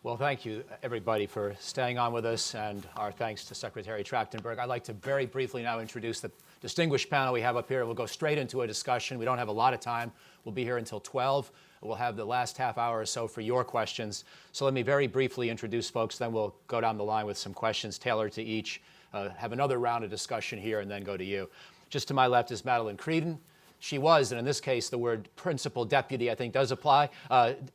Well, thank you, everybody, for staying on with us, and our thanks to Secretary Trachtenberg. I'd like to very briefly now introduce the distinguished panel we have up here. We'll go straight into a discussion. We don't have a lot of time. We'll be here until 12. We'll have the last half hour or so for your questions. So let me very briefly introduce folks, then we'll go down the line with some questions tailored to each, have another round of discussion here, and then go to you. Just to my left is Madelyn Creedon. She was, and in this case, the word principal deputy, I think, does apply,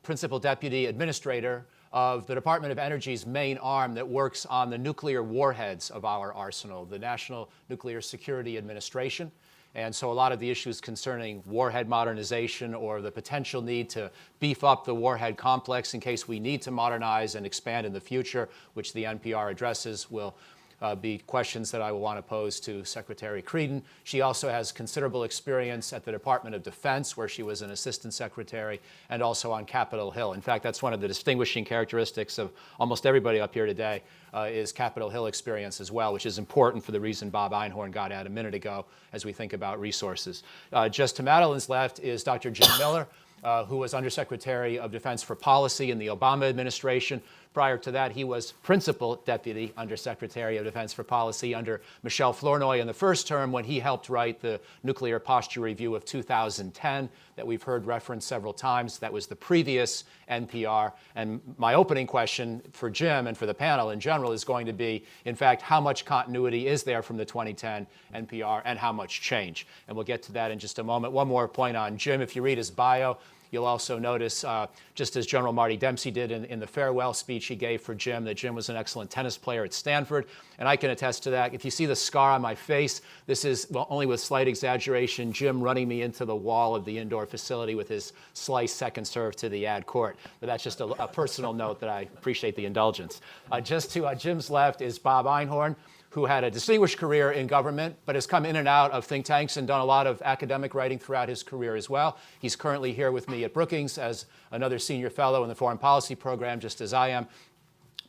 principal deputy administrator of the Department of Energy's main arm that works on the nuclear warheads of our arsenal, the National Nuclear Security Administration. And so a lot of the issues concerning warhead modernization or the potential need to beef up the warhead complex in case we need to modernize and expand in the future, which the NPR addresses, will be questions that I will want to pose to Secretary Creedon. She also has considerable experience at the Department of Defense, where she was an assistant secretary, and also on Capitol Hill. In fact, that's one of the distinguishing characteristics of almost everybody up here today, is Capitol Hill experience as well, which is important for the reason Bob Einhorn got at a minute ago as we think about resources. Just to Madelyn's left is Dr. Jim Miller, who was Undersecretary of Defense for Policy in the Obama administration. Prior to that, he was Principal Deputy Undersecretary of Defense for Policy under Michelle Flournoy in the first term, when he helped write the Nuclear Posture Review of 2010 that we've heard referenced several times. That was the previous NPR. And my opening question for Jim and for the panel in general is going to be, in fact, how much continuity is there from the 2010 NPR and how much change? And we'll get to that in just a moment. One more point on Jim. If you read his bio, you'll also notice, just as General Marty Dempsey did in the farewell speech he gave for Jim, that Jim was an excellent tennis player at Stanford. And I can attest to that. If you see the scar on my face, this is, well, only with slight exaggeration, Jim running me into the wall of the indoor facility with his slice second serve to the ad court. But that's just a personal note that I appreciate the indulgence. Just to Jim's left is Bob Einhorn, who had a distinguished career in government, but has come in and out of think tanks and done a lot of academic writing throughout his career as well. He's currently here with me at Brookings as another senior fellow in the foreign policy program, just as I am.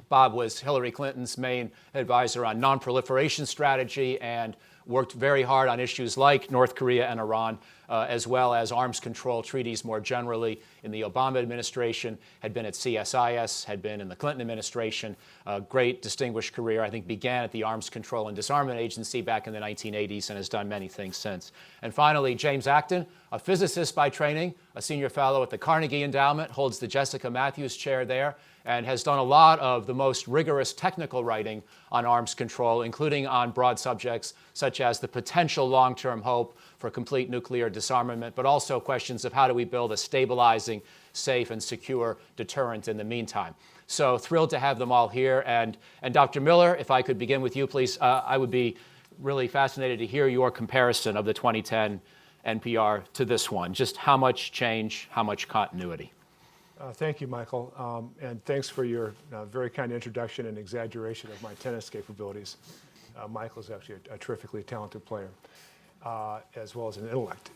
Bob was Hillary Clinton's main advisor on non-proliferation strategy and worked very hard on issues like North Korea and Iran, as well as arms control treaties more generally in the Obama administration, had been at CSIS, had been in the Clinton administration. A great distinguished career, I think, began at the Arms Control and Disarmament Agency back in the 1980s and has done many things since. And finally, James Acton, a physicist by training, a senior fellow at the Carnegie Endowment, holds the Jessica Matthews Chair there, and has done a lot of the most rigorous technical writing on arms control, including on broad subjects such as the potential long-term hope for complete nuclear disarmament, but also questions of how do we build a stabilizing, safe, and secure deterrent in the meantime. So thrilled to have them all here. And Dr. Miller, if I could begin with you, please. I would be really fascinated to hear your comparison of the 2010 NPR to this one. Just how much change, how much continuity? Thank you, Michael, and thanks for your very kind introduction and exaggeration of my tennis capabilities. Michael is actually a terrifically talented player, as well as an intellect.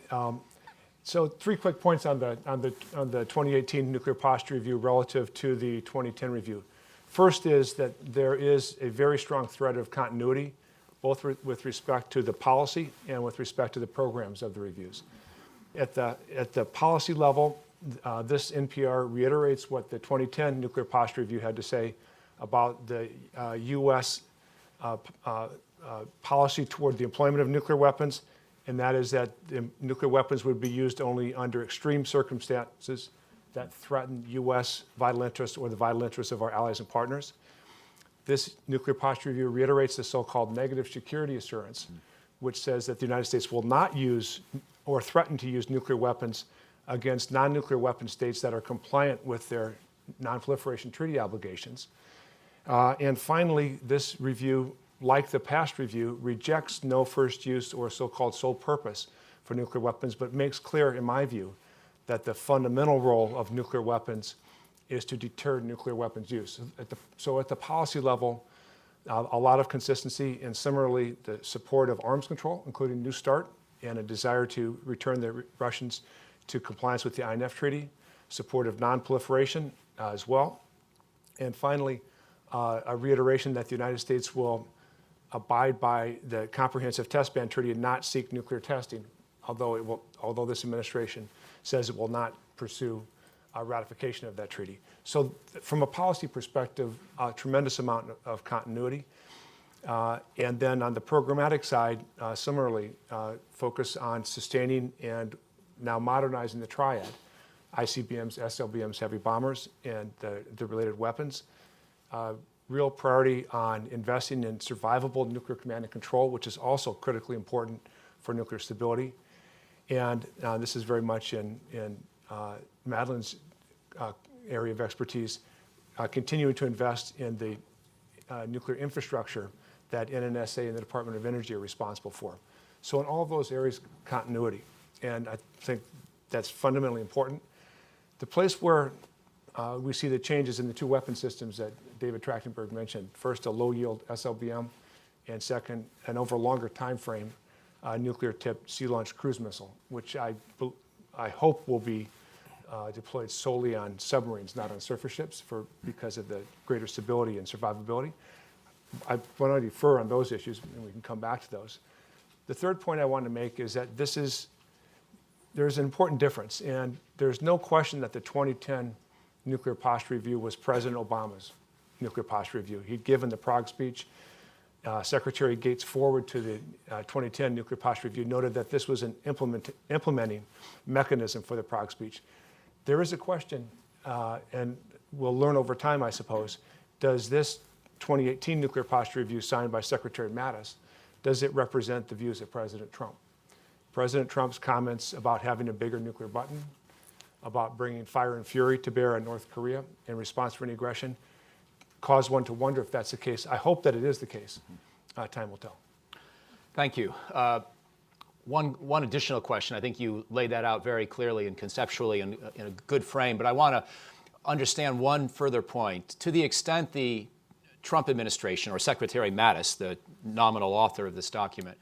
So 3 quick points on the 2018 Nuclear Posture Review relative to the 2010 review. First is that there is a very strong thread of continuity, both with respect to the policy and with respect to the programs of the reviews. At the policy level, this NPR reiterates what the 2010 Nuclear Posture Review had to say about the U.S. Policy toward the employment of nuclear weapons, and that is that the nuclear weapons would be used only under extreme circumstances that threaten U.S. vital interests or the vital interests of our allies and partners. This Nuclear Posture Review reiterates the so-called negative security assurance, which says that the United States will not use or threaten to use nuclear weapons against non-nuclear weapon states that are compliant with their non-proliferation treaty obligations. And finally, this review, like the past review, rejects no first use or so-called sole purpose for nuclear weapons, but makes clear, in my view, that the fundamental role of nuclear weapons is to deter nuclear weapons use. So at the policy level, a lot of consistency, and similarly the support of arms control, including New START, and a desire to return the Russians to compliance with the INF Treaty, support of non-proliferation as well. And finally, a reiteration that the United States will abide by the Comprehensive Test Ban Treaty and not seek nuclear testing, although this administration says it will not pursue ratification of that treaty. So from a policy perspective, a tremendous amount of continuity. And then on the programmatic side, similarly, focus on sustaining and now modernizing the Triad, ICBMs, SLBMs, heavy bombers, and the related weapons. Real priority on investing in survivable nuclear command and control, which is also critically important for nuclear stability. And this is very much in Madelyn's area of expertise, continuing to invest in the nuclear infrastructure that NNSA and the Department of Energy are responsible for. So in all of those areas, continuity. And I think that's fundamentally important. The place where we see the changes in the two weapon systems that David Trachtenberg mentioned, first a low-yield SLBM, and second, and over a longer time frame, nuclear-tipped sea-launched cruise missile, which I hope will be deployed solely on submarines, not on surface ships, because of the greater stability and survivability. I want to defer on those issues, and we can come back to those. The third point I want to make is that there's an important difference, and there's no question that the 2010 nuclear posture review was President Obama's nuclear posture review. He'd given the Prague speech. Secretary Gates forward to the 2010 nuclear posture review noted that this was an implementing mechanism for the Prague speech. There is a question, and we'll learn over time, I suppose, does this 2018 nuclear posture review signed by Secretary Mattis, does it represent the views of President Trump? President Trump's comments about having a bigger nuclear button, about bringing fire and fury to bear on North Korea in response to any aggression, cause one to wonder if that's the case. I hope that it is the case. Time will tell. Thank you. One additional question. I think you laid that out very clearly and conceptually in a good frame, but I want to understand one further point. To the extent the Trump administration, or Secretary Mattis, the nominal author of this document,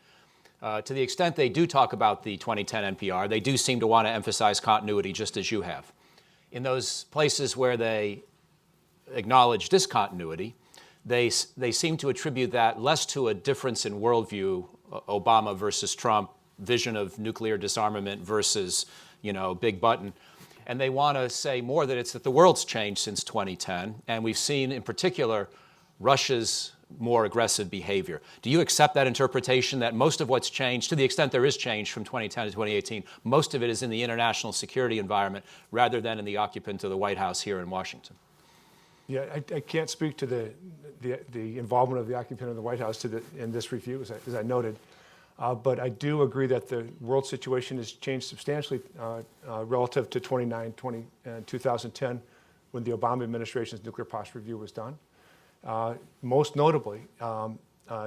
to the extent they do talk about the 2010 NPR, they do seem to want to emphasize continuity, just as you have. In those places where they acknowledge discontinuity, they seem to attribute that less to a difference in worldview, Obama versus Trump, vision of nuclear disarmament versus, big button. And they want to say more that it's that the world's changed since 2010, and we've seen in particular Russia's more aggressive behavior. Do you accept that interpretation that most of what's changed, to the extent there is change from 2010 to 2018, most of it is in the international security environment rather than in the occupant of the White House here in Washington? Yeah, I can't speak to the involvement of the occupant of the White House in this review, as I noted. But I do agree that the world situation has changed substantially relative to 2010, when the Obama administration's nuclear posture review was done. Most notably,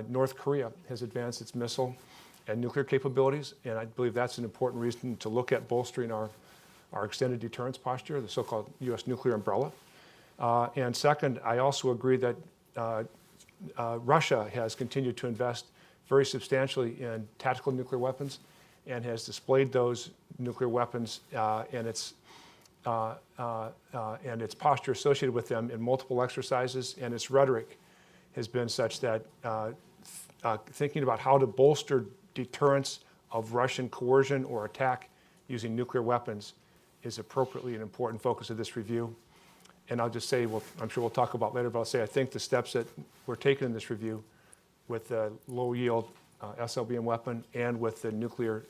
North Korea has advanced its missile and nuclear capabilities, and I believe that's an important reason to look at bolstering our extended deterrence posture, the so-called U.S. nuclear umbrella. And second, I also agree that Russia has continued to invest very substantially in tactical nuclear weapons and has displayed those nuclear weapons and its posture associated with them in multiple exercises, and its rhetoric has been such that thinking about how to bolster deterrence of Russian coercion or attack using nuclear weapons is appropriately an important focus of this review. And I'll just say, I'm sure we'll talk about later, but I'll say I think the steps that were taken in this review with the low-yield SLBM weapon and with the nuclear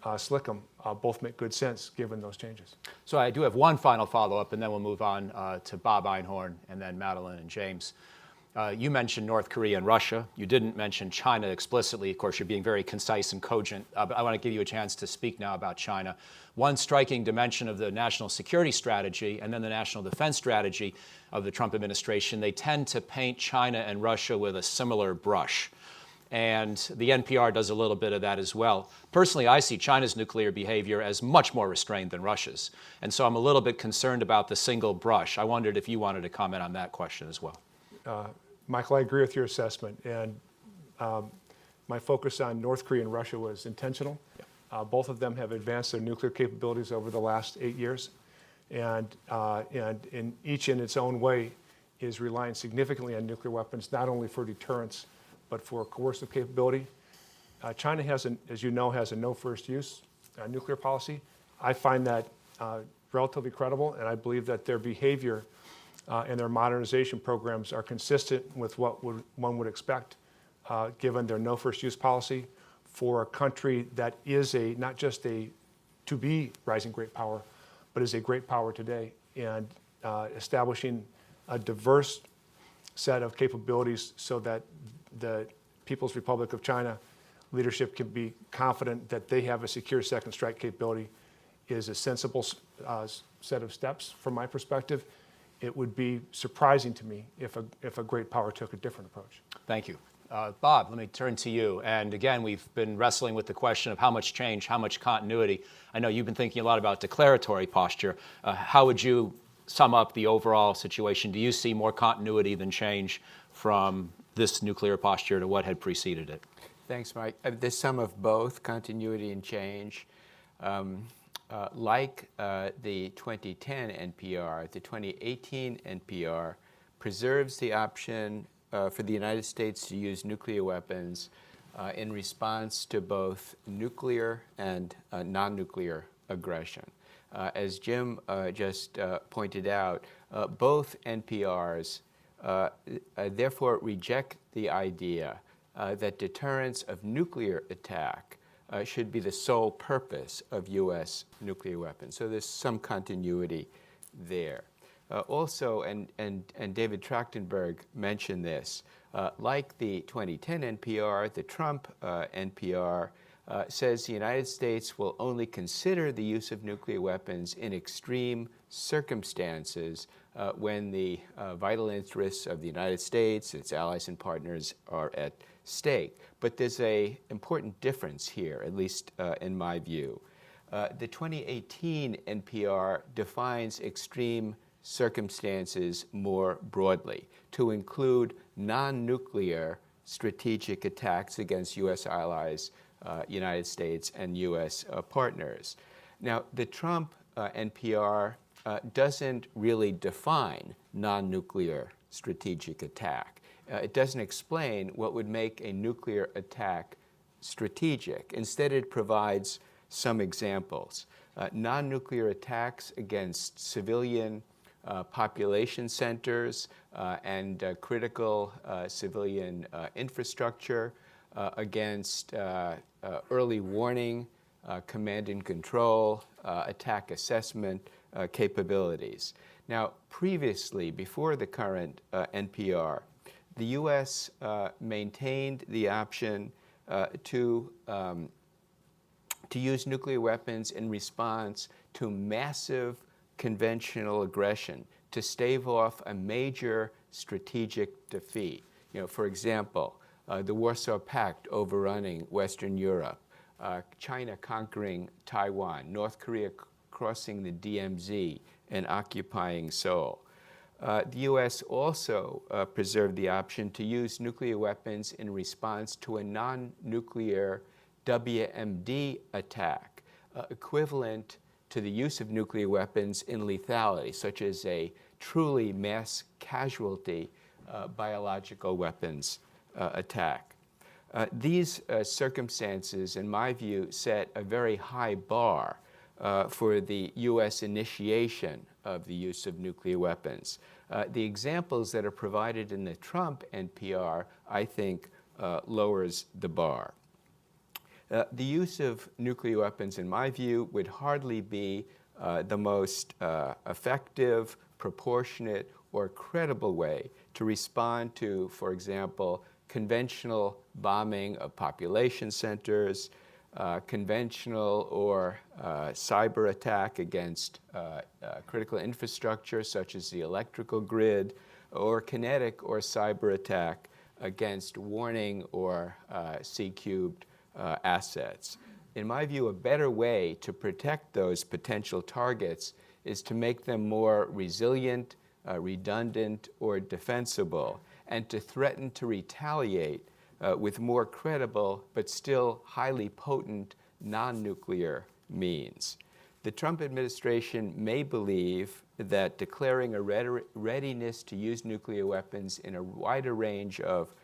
SLCM both make good sense given those changes. So I do have one final follow-up, and then we'll move on to Bob Einhorn and then Madelyn and James. You mentioned North Korea and Russia. You didn't mention China explicitly. Of course, you're being very concise and cogent, but I want to give you a chance to speak now about China. One striking dimension of the national security strategy and then the national defense strategy of the Trump administration, they tend to paint China and Russia with a similar brush. And the NPR does a little bit of that as well. Personally, I see China's nuclear behavior as much more restrained than Russia's. And so I'm a little bit concerned about the single brush. I wondered if you wanted to comment on that question as well. Michael, I agree with your assessment. And my focus on North Korea and Russia was intentional. Yeah. Both of them have advanced their nuclear capabilities over the last 8 years. And in each in its own way is relying significantly on nuclear weapons, not only for deterrence, but for coercive capability. China has, as you know, has a no first use nuclear policy. I find that relatively credible, and I believe that their behavior and their modernization programs are consistent with what one would expect, given their no first use policy for a country that is not just a to-be rising great power, but is a great power today, and establishing a diverse set of capabilities so that the People's Republic of China leadership can be confident that they have a secure second strike capability is a sensible set of steps from my perspective. It would be surprising to me if a great power took a different approach. Thank you. Bob, let me turn to you. And again, we've been wrestling with the question of how much change, how much continuity. I know you've been thinking a lot about declaratory posture. How would you sum up the overall situation? Do you see more continuity than change from this nuclear posture to what had preceded it? Thanks, Mike. There's some of both, continuity and change. Like the 2010 NPR, the 2018 NPR preserves the option for the United States to use nuclear weapons in response to both nuclear and non-nuclear aggression. As Jim just pointed out, both NPRs therefore reject the idea that deterrence of nuclear attack should be the sole purpose of U.S. nuclear weapons. So there's some continuity there. Also, and David Trachtenberg mentioned this, like the 2010 NPR, the Trump NPR says the United States will only consider the use of nuclear weapons in extreme circumstances when the vital interests of the United States, its allies and partners are at stake. But there's an important difference here, at least in my view. The 2018 NPR defines extreme circumstances more broadly to include non-nuclear strategic attacks against U.S. allies, United States, and U.S. Partners. Now, the Trump NPR doesn't really define non-nuclear strategic attack. It doesn't explain what would make a nuclear attack strategic. Instead, it provides some examples. Non-nuclear attacks against civilian population centers and critical civilian infrastructure, against early warning, command and control, attack assessment capabilities. Now, previously, before the current NPR, the U.S. maintained the option to use nuclear weapons in response to massive conventional aggression to stave off a major strategic defeat. For example, the Warsaw Pact overrunning Western Europe, China conquering Taiwan, North Korea crossing the DMZ and occupying Seoul. The U.S. also preserved the option to use nuclear weapons in response to a non-nuclear WMD attack, equivalent to the use of nuclear weapons in lethality, such as a truly mass casualty biological weapons attack. These circumstances, in my view, set a very high bar for the U.S. initiation of the use of nuclear weapons. The examples that are provided in the Trump NPR, I think, lowers the bar. The use of nuclear weapons, in my view, would hardly be the most effective, proportionate, or credible way to respond to, for example, conventional bombing of population centers, conventional or cyber attack against critical infrastructure such as the electrical grid, or kinetic or cyber attack against warning or C-cubed assets. In my view, a better way to protect those potential targets is to make them more resilient, redundant, or defensible, and to threaten to retaliate with more credible but still highly potent non-nuclear means. The Trump administration may believe that declaring a readiness to use nuclear weapons in a wider range of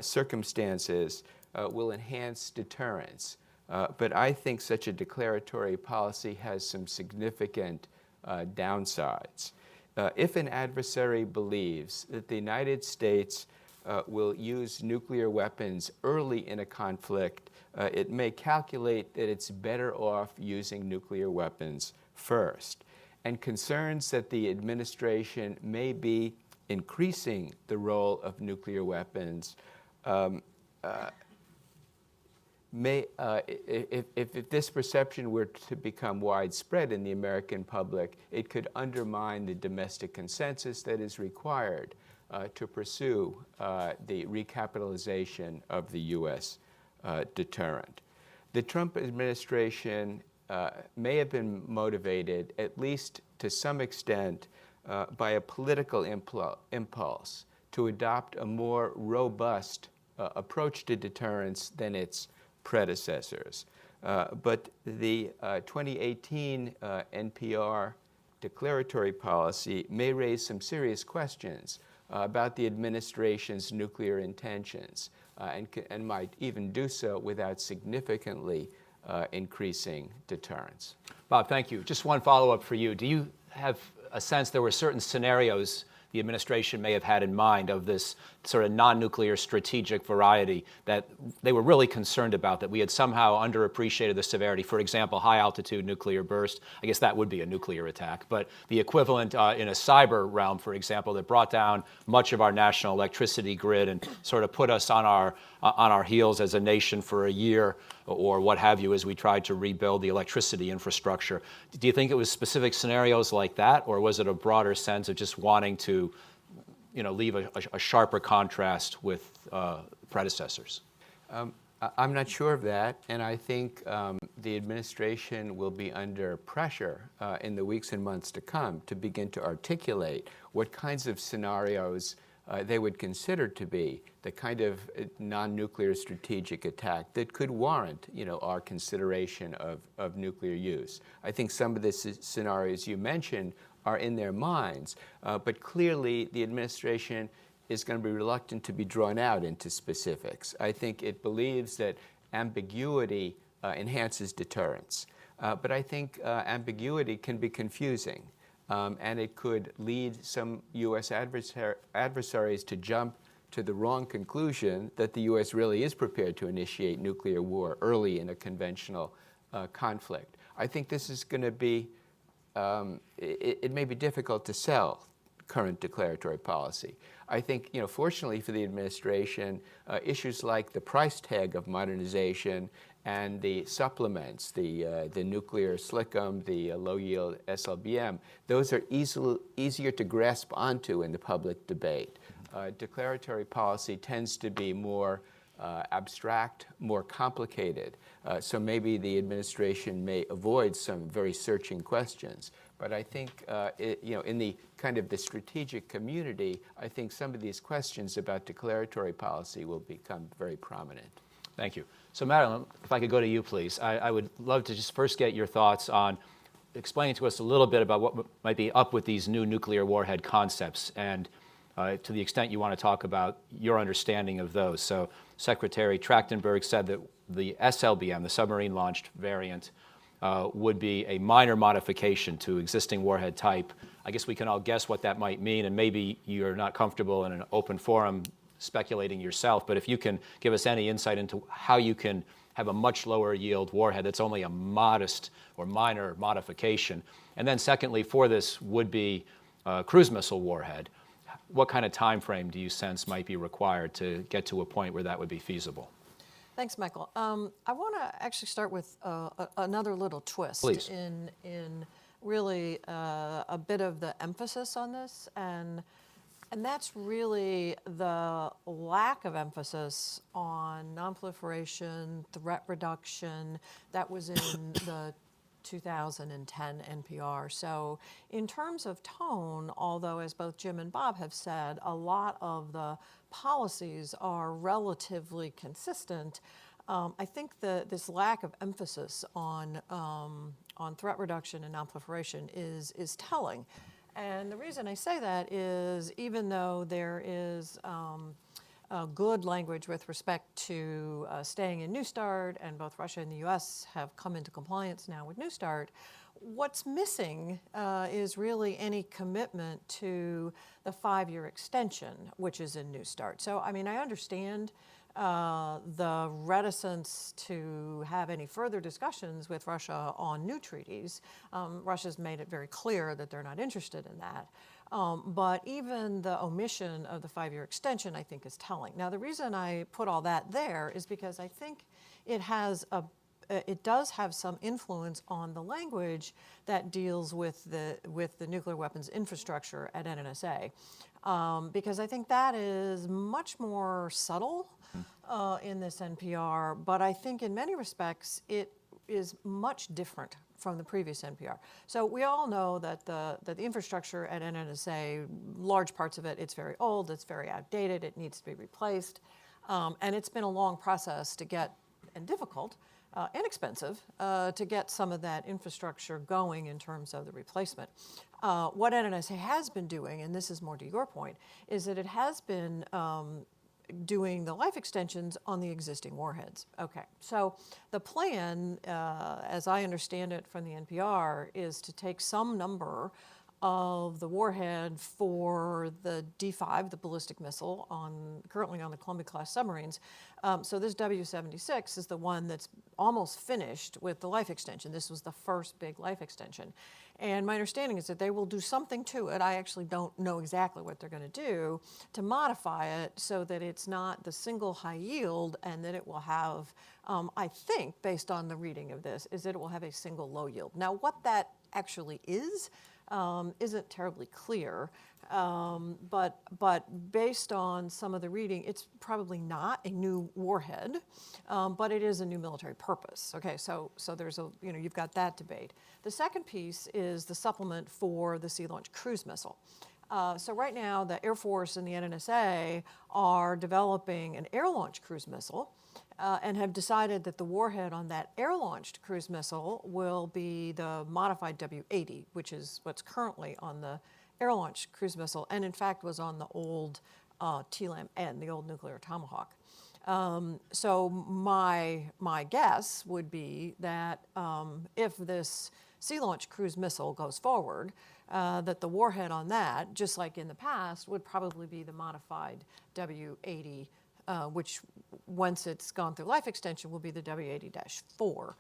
circumstances will enhance deterrence. But I think such a declaratory policy has some significant downsides. If an adversary believes that the United States will use nuclear weapons early in a conflict, it may calculate that it's better off using nuclear weapons first. And concerns that the administration may be increasing the role of nuclear weapons if this perception were to become widespread in the American public, it could undermine the domestic consensus that is required to pursue the recapitalization of the U.S. Deterrent. The Trump administration may have been motivated, at least to some extent, by a political impulse to adopt a more robust approach to deterrence than its predecessors. But the 2018 NPR declaratory policy may raise some serious questions about the administration's nuclear intentions and might even do so without significantly increasing deterrence. Bob, thank you. Just one follow-up for you. Do you have a sense there were certain scenarios the administration may have had in mind of this sort of non-nuclear strategic variety that they were really concerned about, that we had somehow underappreciated the severity? For example, high-altitude nuclear burst. I guess that would be a nuclear attack. But the equivalent in a cyber realm, for example, that brought down much of our national electricity grid and sort of put us on our heels as a nation for a year or what have you as we tried to rebuild the electricity infrastructure. Do you think it was specific scenarios like that, or was it a broader sense of just wanting to leave a sharper contrast with predecessors? I'm not sure of that, and I think the administration will be under pressure in the weeks and months to come to begin to articulate what kinds of scenarios they would consider to be the kind of non-nuclear strategic attack that could warrant, our consideration of nuclear use. I think some of the scenarios you mentioned are in their minds, but clearly the administration is going to be reluctant to be drawn out into specifics. I think it believes that ambiguity enhances deterrence, but I think ambiguity can be confusing. And it could lead some U.S. adversaries to jump to the wrong conclusion that the U.S. really is prepared to initiate nuclear war early in a conventional conflict. I think this is going to be, it may be difficult to sell current declaratory policy. I think, fortunately for the administration, issues like the price tag of modernization and the supplements, the nuclear SLICM, the low-yield SLBM, those are easier to grasp onto in the public debate. Declaratory policy tends to be more abstract, more complicated, so maybe the administration may avoid some very searching questions. But I think, in the kind of the strategic community, I think some of these questions about declaratory policy will become very prominent. Thank you. So, Madelyn, if I could go to you, please. I would love to just first get your thoughts on explaining to us a little bit about what might be up with these new nuclear warhead concepts, and to the extent you want to talk about your understanding of those. So, Secretary Trachtenberg said that the SLBM, the submarine-launched variant, would be a minor modification to existing warhead type. I guess we can all guess what that might mean, and maybe you're not comfortable in an open forum speculating yourself, but if you can give us any insight into how you can have a much lower yield warhead that's only a modest or minor modification. And then secondly, for this would-be cruise missile warhead, what kind of time frame do you sense might be required to get to a point where that would be feasible? Thanks, Michael. I want to actually start with another little twist. Please. In really a bit of the emphasis on this, and that's really the lack of emphasis on nonproliferation, threat reduction that was in the 2010 NPR. So in terms of tone, although as both Jim and Bob have said, a lot of the policies are relatively consistent, I think this lack of emphasis on threat reduction and nonproliferation is telling. And the reason I say that is even though there is good language with respect to staying in New START, and both Russia and the US have come into compliance now with New START, what's missing is really any commitment to the 5-year extension, which is in New START. So, I mean, I understand the reticence to have any further discussions with Russia on new treaties. Russia's made it very clear that they're not interested in that. But even the omission of the 5-year extension, I think, is telling. Now, the reason I put all that there is because I think it does have some influence on the language that deals with the nuclear weapons infrastructure at NNSA, because I think that is much more subtle in this NPR, but I think in many respects it is much different from the previous NPR. So we all know that the infrastructure at NNSA, large parts of it, it's very old, it's very outdated, it needs to be replaced, and it's been a long process to get, and difficult, and expensive to get some of that infrastructure going in terms of the replacement. What NNSA has been doing, and this is more to your point, is that it has been doing the life extensions on the existing warheads. Okay, so the plan, as I understand it from the NPR, is to take some number of the warhead for the D5, the ballistic missile, currently on the Columbia-class submarines. So this W-76 is the one that's almost finished with the life extension. This was the first big life extension. And my understanding is that they will do something to it. I actually don't know exactly what they're going to do to modify it so that it's not the single high yield, and that it will have, I think, based on the reading of this, is that it will have a single low yield. Now, what that actually is isn't terribly clear, but based on some of the reading, it's probably not a new warhead, but it is a new military purpose. Okay, so there's you've got that debate. The second piece is the supplement for the Sea Launched Cruise Missile. So right now, the Air Force and the NNSA are developing an air-launched cruise missile, and have decided that the warhead on that air-launched cruise missile will be the modified W-80, which is what's currently on the air-launched cruise missile, and in fact was on the old TLAM-N, the old nuclear Tomahawk. So my guess would be that if this sea-launched cruise missile goes forward, that the warhead on that, just like in the past, would probably be the modified W-80, which, once it's gone through life extension, will be the W-80-4.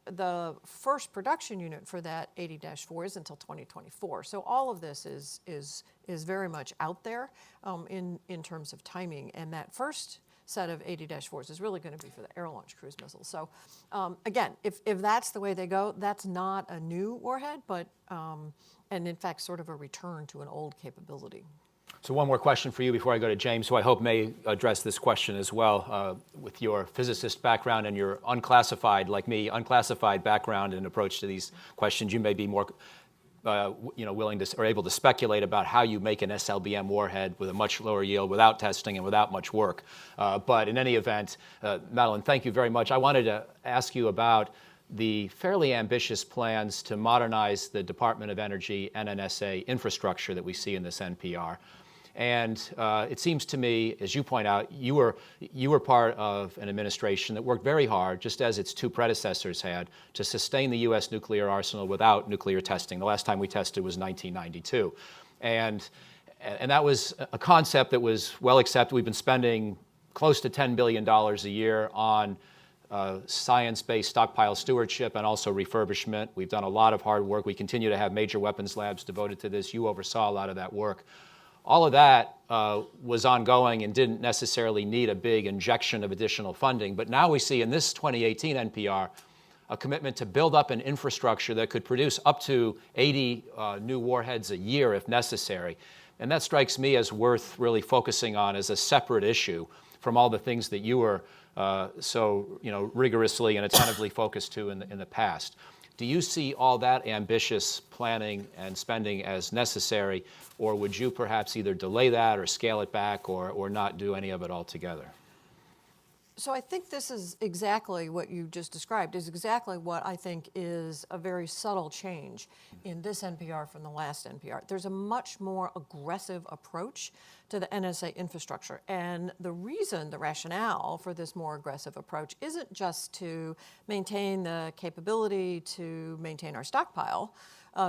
The first production unit for that 80-4 is until 2024. So all of this is very much out there in terms of timing. And that first set of 80-4s is really going to be for the air-launched cruise missiles. So again, if that's the way they go, that's not a new warhead, but and in fact sort of a return to an old capability. So one more question for you before I go to James, who I hope may address this question as well. With your physicist background and your unclassified, like me, unclassified background and approach to these questions, you may be more willing to or able to speculate about how you make an SLBM warhead with a much lower yield without testing and without much work. But in any event, Madelyn, thank you very much. I wanted to ask you about the fairly ambitious plans to modernize the Department of Energy NNSA infrastructure that we see in this NPR. And it seems to me, as you point out, you were part of an administration that worked very hard, just as its two predecessors had, to sustain the U.S. nuclear arsenal without nuclear testing. The last time we tested was 1992. And that was a concept that was well accepted. We've been spending close to $10 billion a year on science-based stockpile stewardship and also refurbishment. We've done a lot of hard work. We continue to have major weapons labs devoted to this. You oversaw a lot of that work. All of that was ongoing and didn't necessarily need a big injection of additional funding. But now we see in this 2018 NPR a commitment to build up an infrastructure that could produce up to 80 new warheads a year if necessary. And that strikes me as worth really focusing on as a separate issue from all the things that you were so rigorously and attentively focused to in the past. Do you see all that ambitious planning and spending as necessary, or would you perhaps either delay that or scale it back or not do any of it altogether? So I think this is exactly what you just described, is exactly what I think is a very subtle change in this NPR from the last NPR. There's a much more aggressive approach to the NSA infrastructure. And the reason, the rationale for this more aggressive approach isn't just to maintain the capability to maintain our stockpile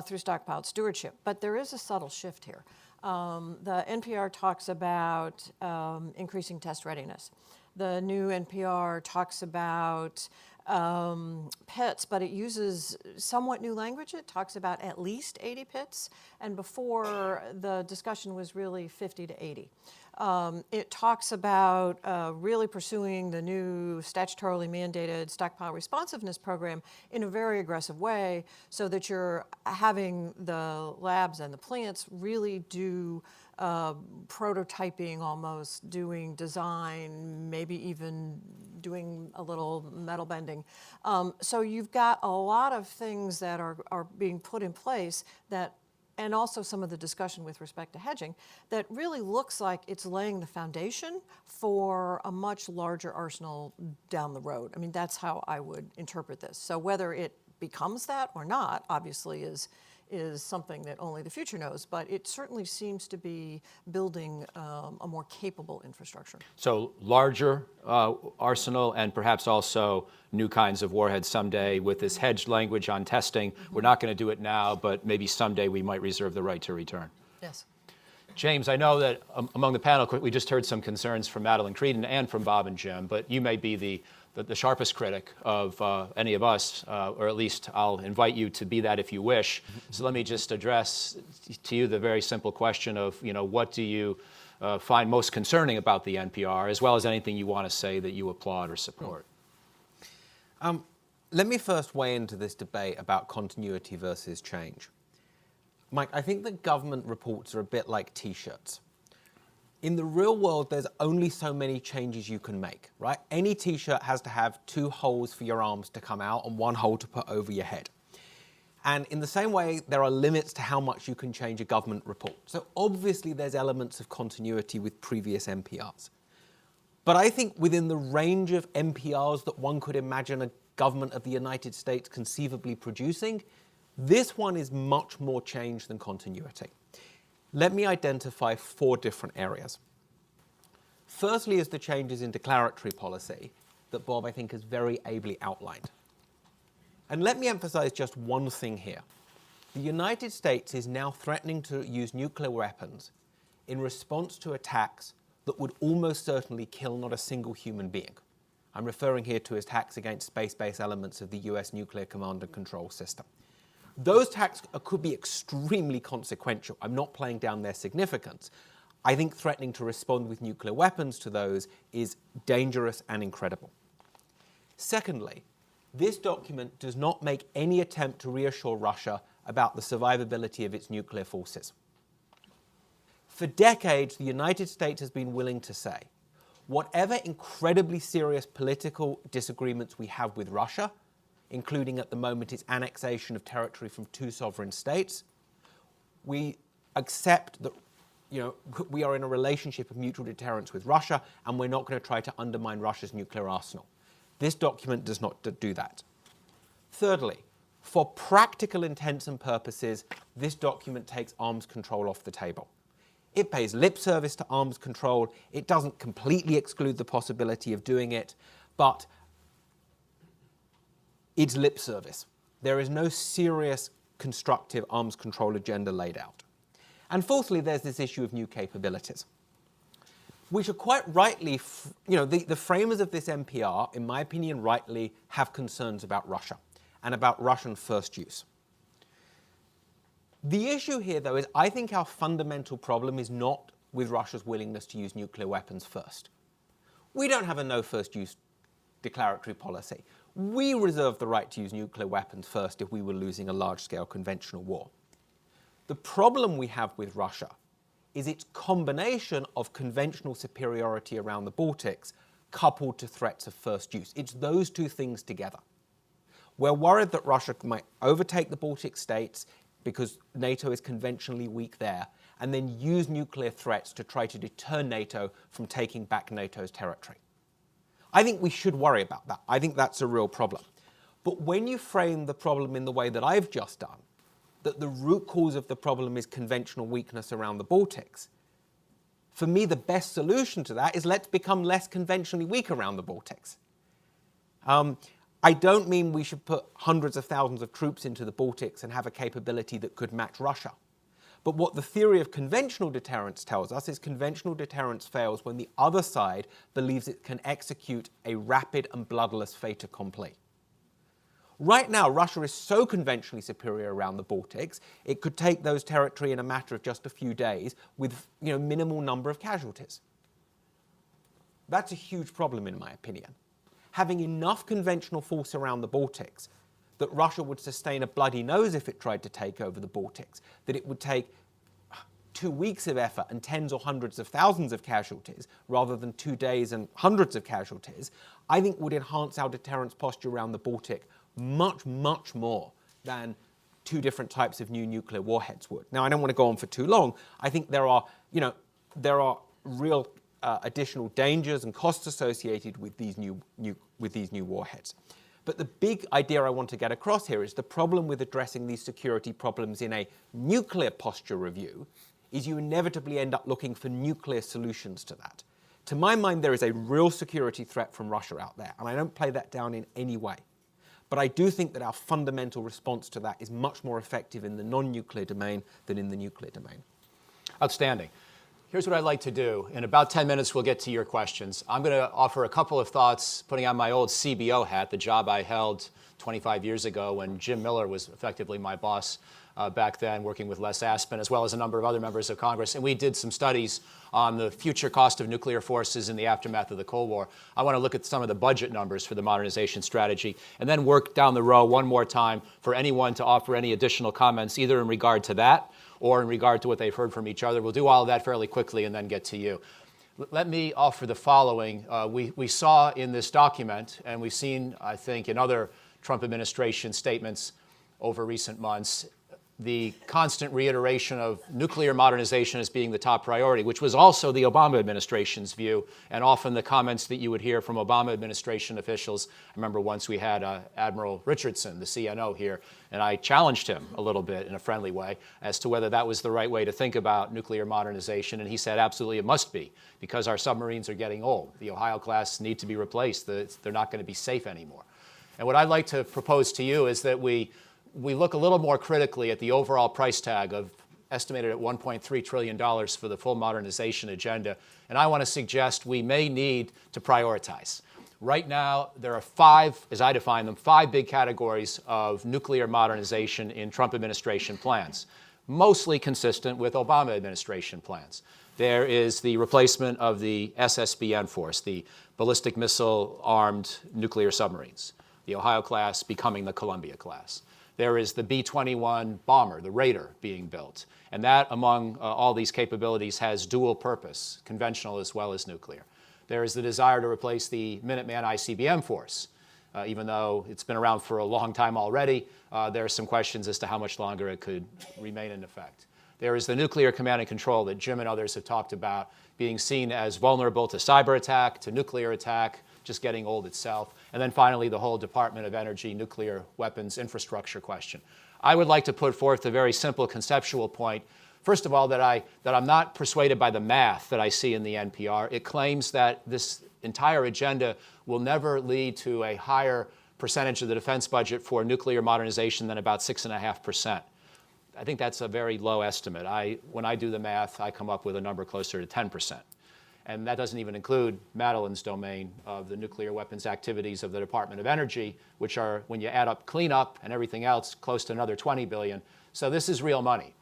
through stockpiled stewardship, but there is a subtle shift here. The NPR talks about increasing test readiness. The new NPR talks about pits, but it uses somewhat new language. It talks about at least 80 pits, and before the discussion was really 50 to 80. It talks about really pursuing the new statutorily mandated stockpile responsiveness program in a very aggressive way so that you're having the labs and the plants really do prototyping almost, doing design, maybe even doing a little metal bending. So you've got a lot of things that are being put in place that, and also some of the discussion with respect to hedging, that really looks like it's laying the foundation for a much larger arsenal down the road. I mean, that's how I would interpret this. So whether it becomes that or not, obviously, is something that only the future knows, but it certainly seems to be building a more capable infrastructure. So larger arsenal and perhaps also new kinds of warheads someday with this hedged language on testing. We're not going to do it now, but maybe someday we might reserve the right to return. Yes. James, I know that among the panel, we just heard some concerns from Madelyn Creedon and from Bob and Jim, but you may be the sharpest critic of any of us, or at least I'll invite you to be that if you wish. So let me just address to you the very simple question of, what do you find most concerning about the NPR, as well as anything you want to say that you applaud or support? Let me first weigh into this debate about continuity versus change. Mike, I think that government reports are a bit like T-shirts. In the real world, there's only so many changes you can make, right? Any T-shirt has to have 2 holes for your arms to come out and 1 hole to put over your head. And in the same way, there are limits to how much you can change a government report. So obviously, there's elements of continuity with previous NPRs. But I think within the range of NPRs that one could imagine a government of the United States conceivably producing, this one is much more change than continuity. Let me identify 4 different areas. Firstly is the changes in declaratory policy that Bob, I think, has very ably outlined. And let me emphasize just one thing here. The United States is now threatening to use nuclear weapons in response to attacks that would almost certainly kill not a single human being. I'm referring here to attacks against space-based elements of the US nuclear command and control system. Those attacks could be extremely consequential. I'm not playing down their significance. I think threatening to respond with nuclear weapons to those is dangerous and incredible. Secondly, this document does not make any attempt to reassure Russia about the survivability of its nuclear forces. For decades, the United States has been willing to say, whatever incredibly serious political disagreements we have with Russia, including at the moment its annexation of territory from 2 sovereign states, we accept that we are in a relationship of mutual deterrence with Russia, and we're not going to try to undermine Russia's nuclear arsenal. This document does not do that. Thirdly, for practical intents and purposes, this document takes arms control off the table. It pays lip service to arms control. It doesn't completely exclude the possibility of doing it, but it's lip service. There is no serious constructive arms control agenda laid out. And fourthly, there's this issue of new capabilities, which are quite rightly, the framers of this NPR, in my opinion, rightly have concerns about Russia and about Russian first use. The issue here, though, is I think our fundamental problem is not with Russia's willingness to use nuclear weapons first. We don't have a no first use declaratory policy. We reserve the right to use nuclear weapons first if we were losing a large-scale conventional war. The problem we have with Russia is its combination of conventional superiority around the Baltics coupled to threats of first use. It's those 2 things together. We're worried that Russia might overtake the Baltic states because NATO is conventionally weak there, and then use nuclear threats to try to deter NATO from taking back NATO's territory. I think we should worry about that. I think that's a real problem. But when you frame the problem in the way that I've just done, that the root cause of the problem is conventional weakness around the Baltics, for me, the best solution to that is let's become less conventionally weak around the Baltics. I don't mean we should put hundreds of thousands of troops into the Baltics and have a capability that could match Russia. But what the theory of conventional deterrence tells us is conventional deterrence fails when the other side believes it can execute a rapid and bloodless fait accompli. Right now, Russia is so conventionally superior around the Baltics, it could take those territory in a matter of just a few days with minimal number of casualties. That's a huge problem, in my opinion. Having enough conventional force around the Baltics that Russia would sustain a bloody nose if it tried to take over the Baltics, that it would take 2 weeks of effort and tens or hundreds of thousands of casualties rather than 2 days and hundreds of casualties, I think would enhance our deterrence posture around the Baltic much, much more than 2 different types of new nuclear warheads would. Now, I don't want to go on for too long. I think there are real additional dangers and costs associated with these new warheads. But the big idea I want to get across here is the problem with addressing these security problems in a nuclear posture review is you inevitably end up looking for nuclear solutions to that. To my mind, there is a real security threat from Russia out there, and I don't play that down in any way. But I do think that our fundamental response to that is much more effective in the non-nuclear domain than in the nuclear domain. Outstanding. Here's what I'd like to do. In about 10 minutes, we'll get to your questions. I'm going to offer a couple of thoughts, putting on my old CBO hat, the job I held 25 years ago when Jim Miller was effectively my boss back then, working with Les Aspin, as well as a number of other members of Congress. And we did some studies on the future cost of nuclear forces in the aftermath of the Cold War. I want to look at some of the budget numbers for the modernization strategy, and then work down the row one more time for anyone to offer any additional comments, either in regard to that or in regard to what they've heard from each other. We'll do all of that fairly quickly and then get to you. Let me offer the following. We saw in this document, and we've seen, I think, in other Trump administration statements over recent months, the constant reiteration of nuclear modernization as being the top priority, which was also the Obama administration's view, and often the comments that you would hear from Obama administration officials. I remember once we had Admiral Richardson, the CNO, here, and I challenged him a little bit in a friendly way as to whether that was the right way to think about nuclear modernization, and he said absolutely it must be, because our submarines are getting old. The Ohio class need to be replaced. They're not going to be safe anymore. And what I'd like to propose to you is that we look a little more critically at the overall price tag of estimated at $1.3 trillion for the full modernization agenda. And I want to suggest we may need to prioritize. Right now, there are 5, as I define them, 5 big categories of nuclear modernization in Trump administration plans, mostly consistent with Obama administration plans. There is the replacement of the SSBN force, the ballistic missile-armed nuclear submarines, the Ohio class becoming the Columbia class. There is the B-21 bomber, the Raider, being built. And that, among all these capabilities, has dual purpose, conventional as well as nuclear. There is the desire to replace the Minuteman ICBM force. Even though it's been around for a long time already, there are some questions as to how much longer it could remain in effect. There is the nuclear command and control that Jim and others have talked about, being seen as vulnerable to cyber attack, to nuclear attack, just getting old itself. And then finally, the whole Department of Energy nuclear weapons infrastructure question. I would like to put forth a very simple conceptual point. First of all, that I'm not persuaded by the math that I see in the NPR. It claims that this entire agenda will never lead to a higher percentage of the defense budget for nuclear modernization than about 6.5%. I think that's a very low estimate. When I do the math, I come up with a number closer to 10%. And that doesn't even include Madelyn's domain of the nuclear weapons activities of the Department of Energy, which are, when you add up cleanup and everything else, close to another $20 billion. So this is real money.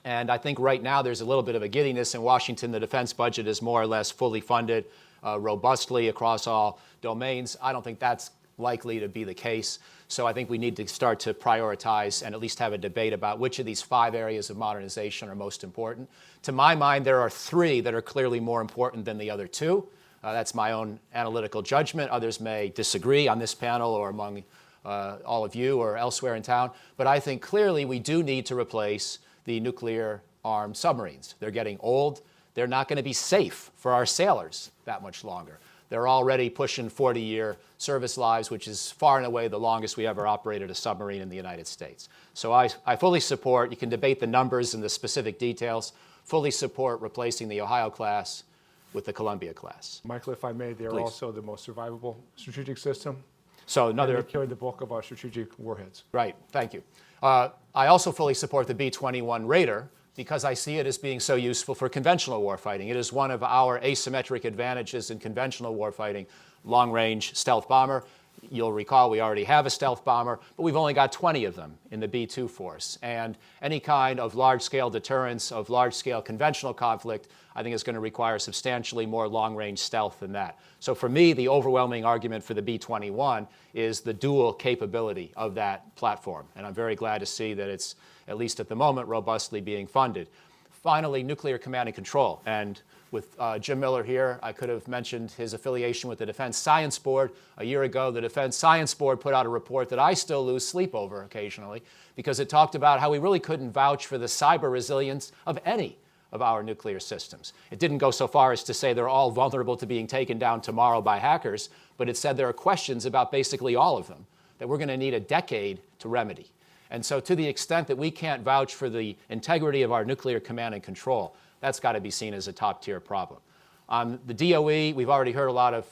And I think right now there's a little bit of a giddiness in Washington. The defense budget is more or less fully funded robustly across all domains. I don't think that's likely to be the case. So I think we need to start to prioritize and at least have a debate about which of these 5 areas of modernization are most important. To my mind, there are 3 that are clearly more important than the other 2. That's my own analytical judgment. Others may disagree on this panel or among all of you or elsewhere in town. But I think clearly we do need to replace the nuclear-armed submarines. They're getting old. They're not going to be safe for our sailors that much longer. They're already pushing 40-year service lives, which is far and away the longest we ever operated a submarine in the United States. So I fully support, you can debate the numbers and the specific details, fully support replacing the Ohio class with the Columbia class. Michael, if I may, they're Please. also the most survivable strategic system. So And they another, carry the bulk of our strategic warheads. right, thank you. I also fully support the B-21 Raider because I see it as being so useful for conventional warfighting. It is one of our asymmetric advantages in conventional warfighting, long-range stealth bomber. You'll recall we already have a stealth bomber, but we've only got 20 of them in the B-2 force. And any kind of large-scale deterrence, of large-scale conventional conflict, I think is going to require substantially more long-range stealth than that. So for me, the overwhelming argument for the B-21 is the dual capability of that platform. And I'm very glad to see that it's, at least at the moment, robustly being funded. Finally, nuclear command and control. And with Jim Miller here, I could have mentioned his affiliation with the Defense Science Board. A year ago, the Defense Science Board put out a report that I still lose sleep over occasionally because it talked about how we really couldn't vouch for the cyber resilience of any of our nuclear systems. It didn't go so far as to say they're all vulnerable to being taken down tomorrow by hackers, but it said there are questions about basically all of them that we're going to need a decade to remedy. And so to the extent that we can't vouch for the integrity of our nuclear command and control, that's got to be seen as a top-tier problem. On the DOE, we've already heard a lot of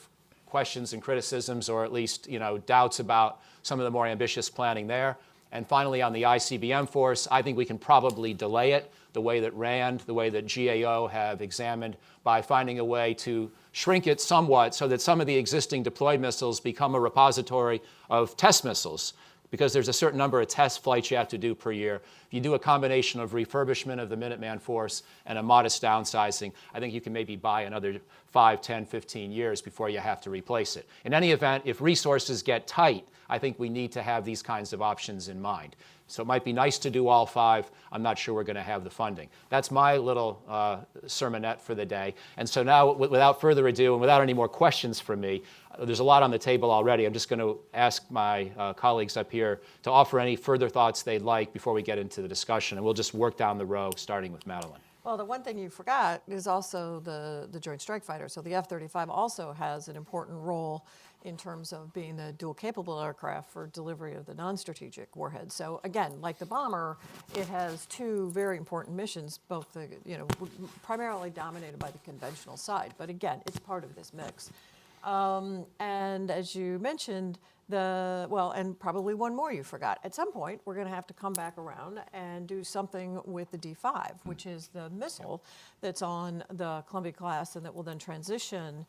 questions and criticisms, or at least doubts about some of the more ambitious planning there. And finally, on the ICBM force, I think we can probably delay it the way that RAND, the way that GAO have examined, by finding a way to shrink it somewhat so that some of the existing deployed missiles become a repository of test missiles, because there's a certain number of test flights you have to do per year. If you do a combination of refurbishment of the Minuteman force and a modest downsizing, I think you can maybe buy another 5, 10, 15 years before you have to replace it. In any event, if resources get tight, I think we need to have these kinds of options in mind. So it might be nice to do all 5. I'm not sure we're going to have the funding. That's my little sermonette for the day. And so now, without further ado, and without any more questions from me, there's a lot on the table already. I'm just going to ask my colleagues up here to offer any further thoughts they'd like before we get into the discussion. And we'll just work down the row, starting with Madelyn. Well, the one thing you forgot is also the Joint Strike Fighter. So the F-35 also has an important role in terms of being the dual-capable aircraft for delivery of the non-strategic warheads. So again, like the bomber, it has 2 very important missions, both primarily dominated by the conventional side. But again, it's part of this mix. And as you mentioned, and probably one more you forgot. At some point, we're going to have to come back around and do something with the D5, which is the missile that's on the Columbia class and that will then transition,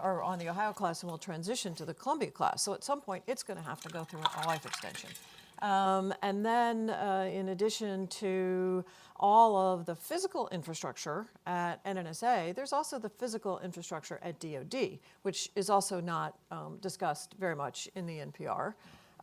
or on the Ohio class and will transition to the Columbia class. So at some point, it's going to have to go through a life extension. And then in addition to all of the physical infrastructure at NNSA, there's also the physical infrastructure at DoD, which is also not discussed very much in the NPR.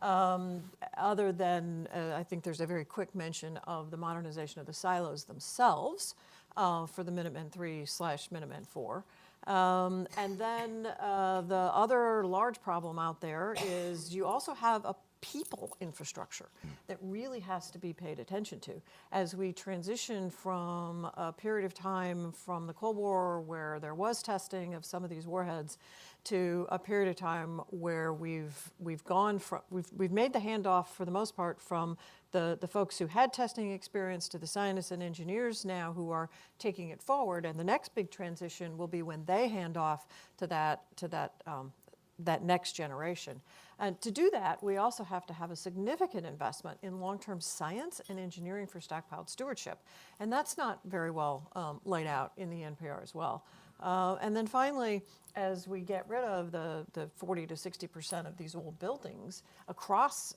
Other than, I think there's a very quick mention of the modernization of the silos themselves for the Minuteman III/Minuteman IV. And then the other large problem out there is you also have a people infrastructure that really has to be paid attention to. As we transition from a period of time from the Cold War where there was testing of some of these warheads to a period of time where we've made the handoff for the most part from the folks who had testing experience to the scientists and engineers now who are taking it forward, and the next big transition will be when they hand off to that next generation. And to do that, we also have to have a significant investment in long-term science and engineering for stockpiled stewardship. And that's not very well laid out in the NPR as well. And then finally, as we get rid of the 40 to 60% of these old buildings across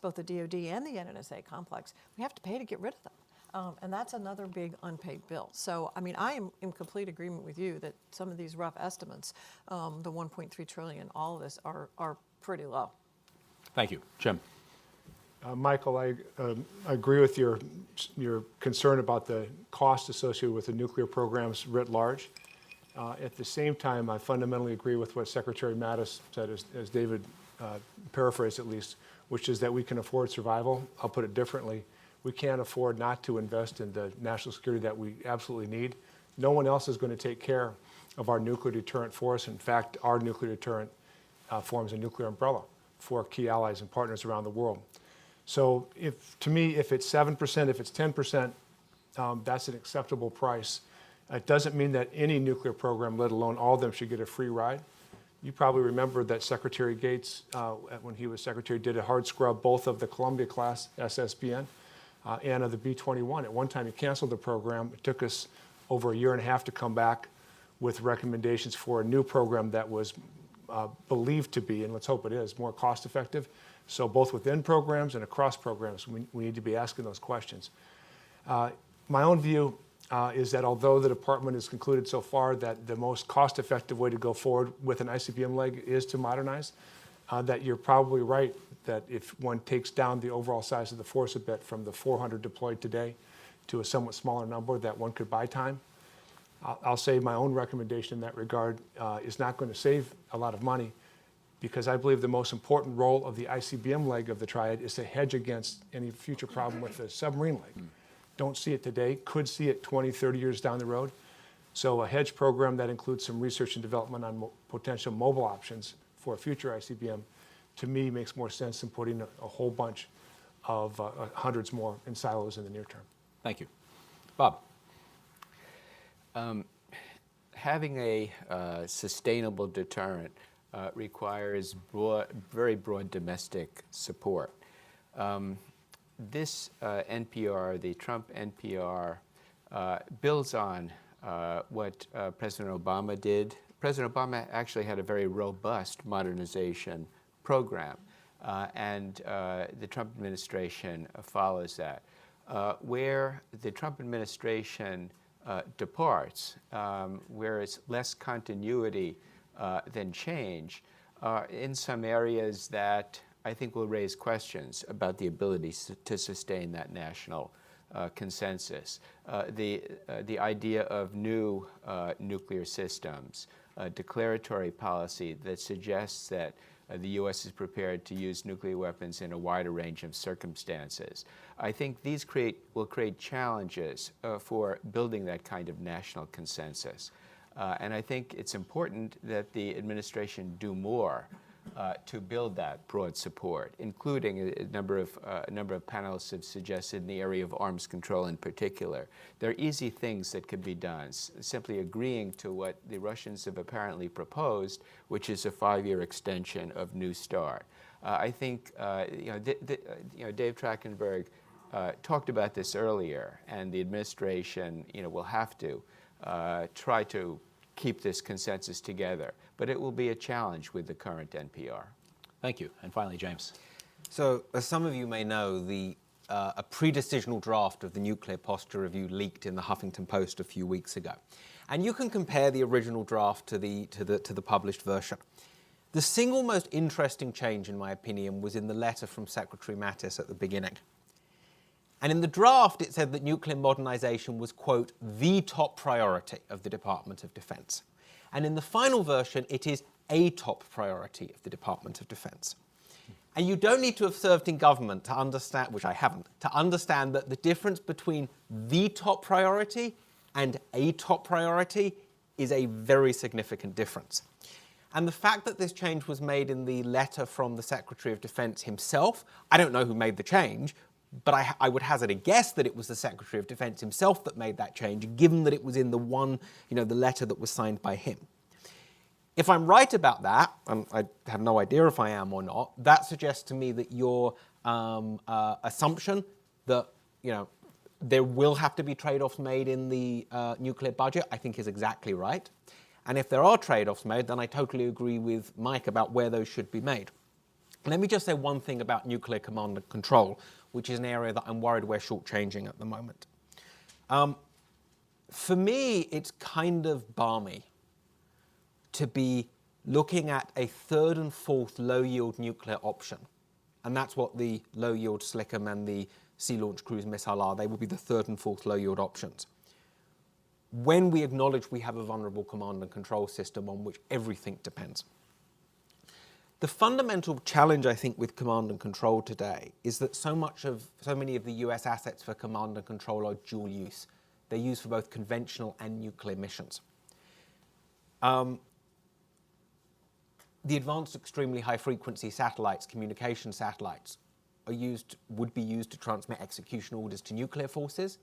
both the DoD and the NNSA complex, we have to pay to get rid of them. And that's another big unpaid bill. So, I mean, I am in complete agreement with you that some of these rough estimates, the 1.3 trillion, all of this are pretty low. Thank you. Jim. Michael, I agree with your concern about the cost associated with the nuclear programs writ large. At the same time, I fundamentally agree with what Secretary Mattis said, as David paraphrased at least, which is that we can afford survival. I'll put it differently. We can't afford not to invest in the national security that we absolutely need. No one else is going to take care of our nuclear deterrent force. In fact, our nuclear deterrent forms a nuclear umbrella for key allies and partners around the world. So to me, if it's 7%, if it's 10%, that's an acceptable price. It doesn't mean that any nuclear program, let alone all of them, should get a free ride. You probably remember that Secretary Gates, when he was secretary, did a hard scrub both of the Columbia-class SSBN and of the B-21. At one time, he canceled the program. It took us over a year and a half to come back with recommendations for a new program that was believed to be, and let's hope it is, more cost-effective. So both within programs and across programs, we need to be asking those questions. My own view is that although the department has concluded so far that the most cost-effective way to go forward with an ICBM leg is to modernize, that you're probably right that if one takes down the overall size of the force a bit from the 400 deployed today to a somewhat smaller number, that one could buy time. I'll say my own recommendation in that regard is not going to save a lot of money, because I believe the most important role of the ICBM leg of the Triad is to hedge against any future problem with the submarine leg. Don't see it today, could see it 20, 30 years down the road. So a hedge program that includes some research and development on potential mobile options for a future ICBM, to me, makes more sense than putting a whole bunch of hundreds more in silos in the near term. Thank you. Bob. Having a sustainable deterrent requires very broad domestic support. This NPR, the Trump NPR, builds on what President Obama did. President Obama actually had a very robust modernization program, and the Trump administration follows that. Where the Trump administration departs, where it's less continuity than change, in some areas that I think will raise questions about the ability to sustain that national consensus. The idea of new nuclear systems, declaratory policy that suggests that the U.S. is prepared to use nuclear weapons in a wider range of circumstances. I think these will create challenges for building that kind of national consensus. And I think it's important that the administration do more to build that broad support, including a number of panelists have suggested in the area of arms control in particular. There are easy things that could be done, simply agreeing to what the Russians have apparently proposed, which is a 5-year extension of New START. I think Dave Trachtenberg talked about this earlier, and the administration will have to try to keep this consensus together. But it will be a challenge with the current NPR. Thank you. And finally, James. So, as some of you may know, a pre-decisional draft of the Nuclear Posture Review leaked in the Huffington Post a few weeks ago. And you can compare the original draft to the published version. The single most interesting change, in my opinion, was in the letter from Secretary Mattis at the beginning. And in the draft, it said that nuclear modernization was, quote, the top priority of the Department of Defense. And in the final version, it is a top priority of the Department of Defense. And you don't need to have served in government to understand, which I haven't, to understand that the difference between the top priority and a top priority is a very significant difference. And the fact that this change was made in the letter from the Secretary of Defense himself, I don't know who made the change, but I would hazard a guess that it was the Secretary of Defense himself that made that change, given that it was in the letter that was signed by him. If I'm right about that, and I have no idea if I am or not, that suggests to me that your assumption that there will have to be trade-offs made in the nuclear budget, I think is exactly right. And if there are trade-offs made, then I totally agree with Mike about where those should be made. Let me just say one thing about nuclear command and control, which is an area that I'm worried we're shortchanging at the moment. For me, it's kind of balmy to be looking at a third and fourth low-yield nuclear option. And that's what the low-yield SLCM and the Sea-Launched Cruise Missile are. They will be the third and fourth low-yield options. When we acknowledge we have a vulnerable command and control system on which everything depends. The fundamental challenge, I think, with command and control today is that so many of the US assets for command and control are dual use. They're used for both conventional and nuclear missions. The advanced extremely high frequency satellites, communication satellites, would be used to transmit execution orders to nuclear forces.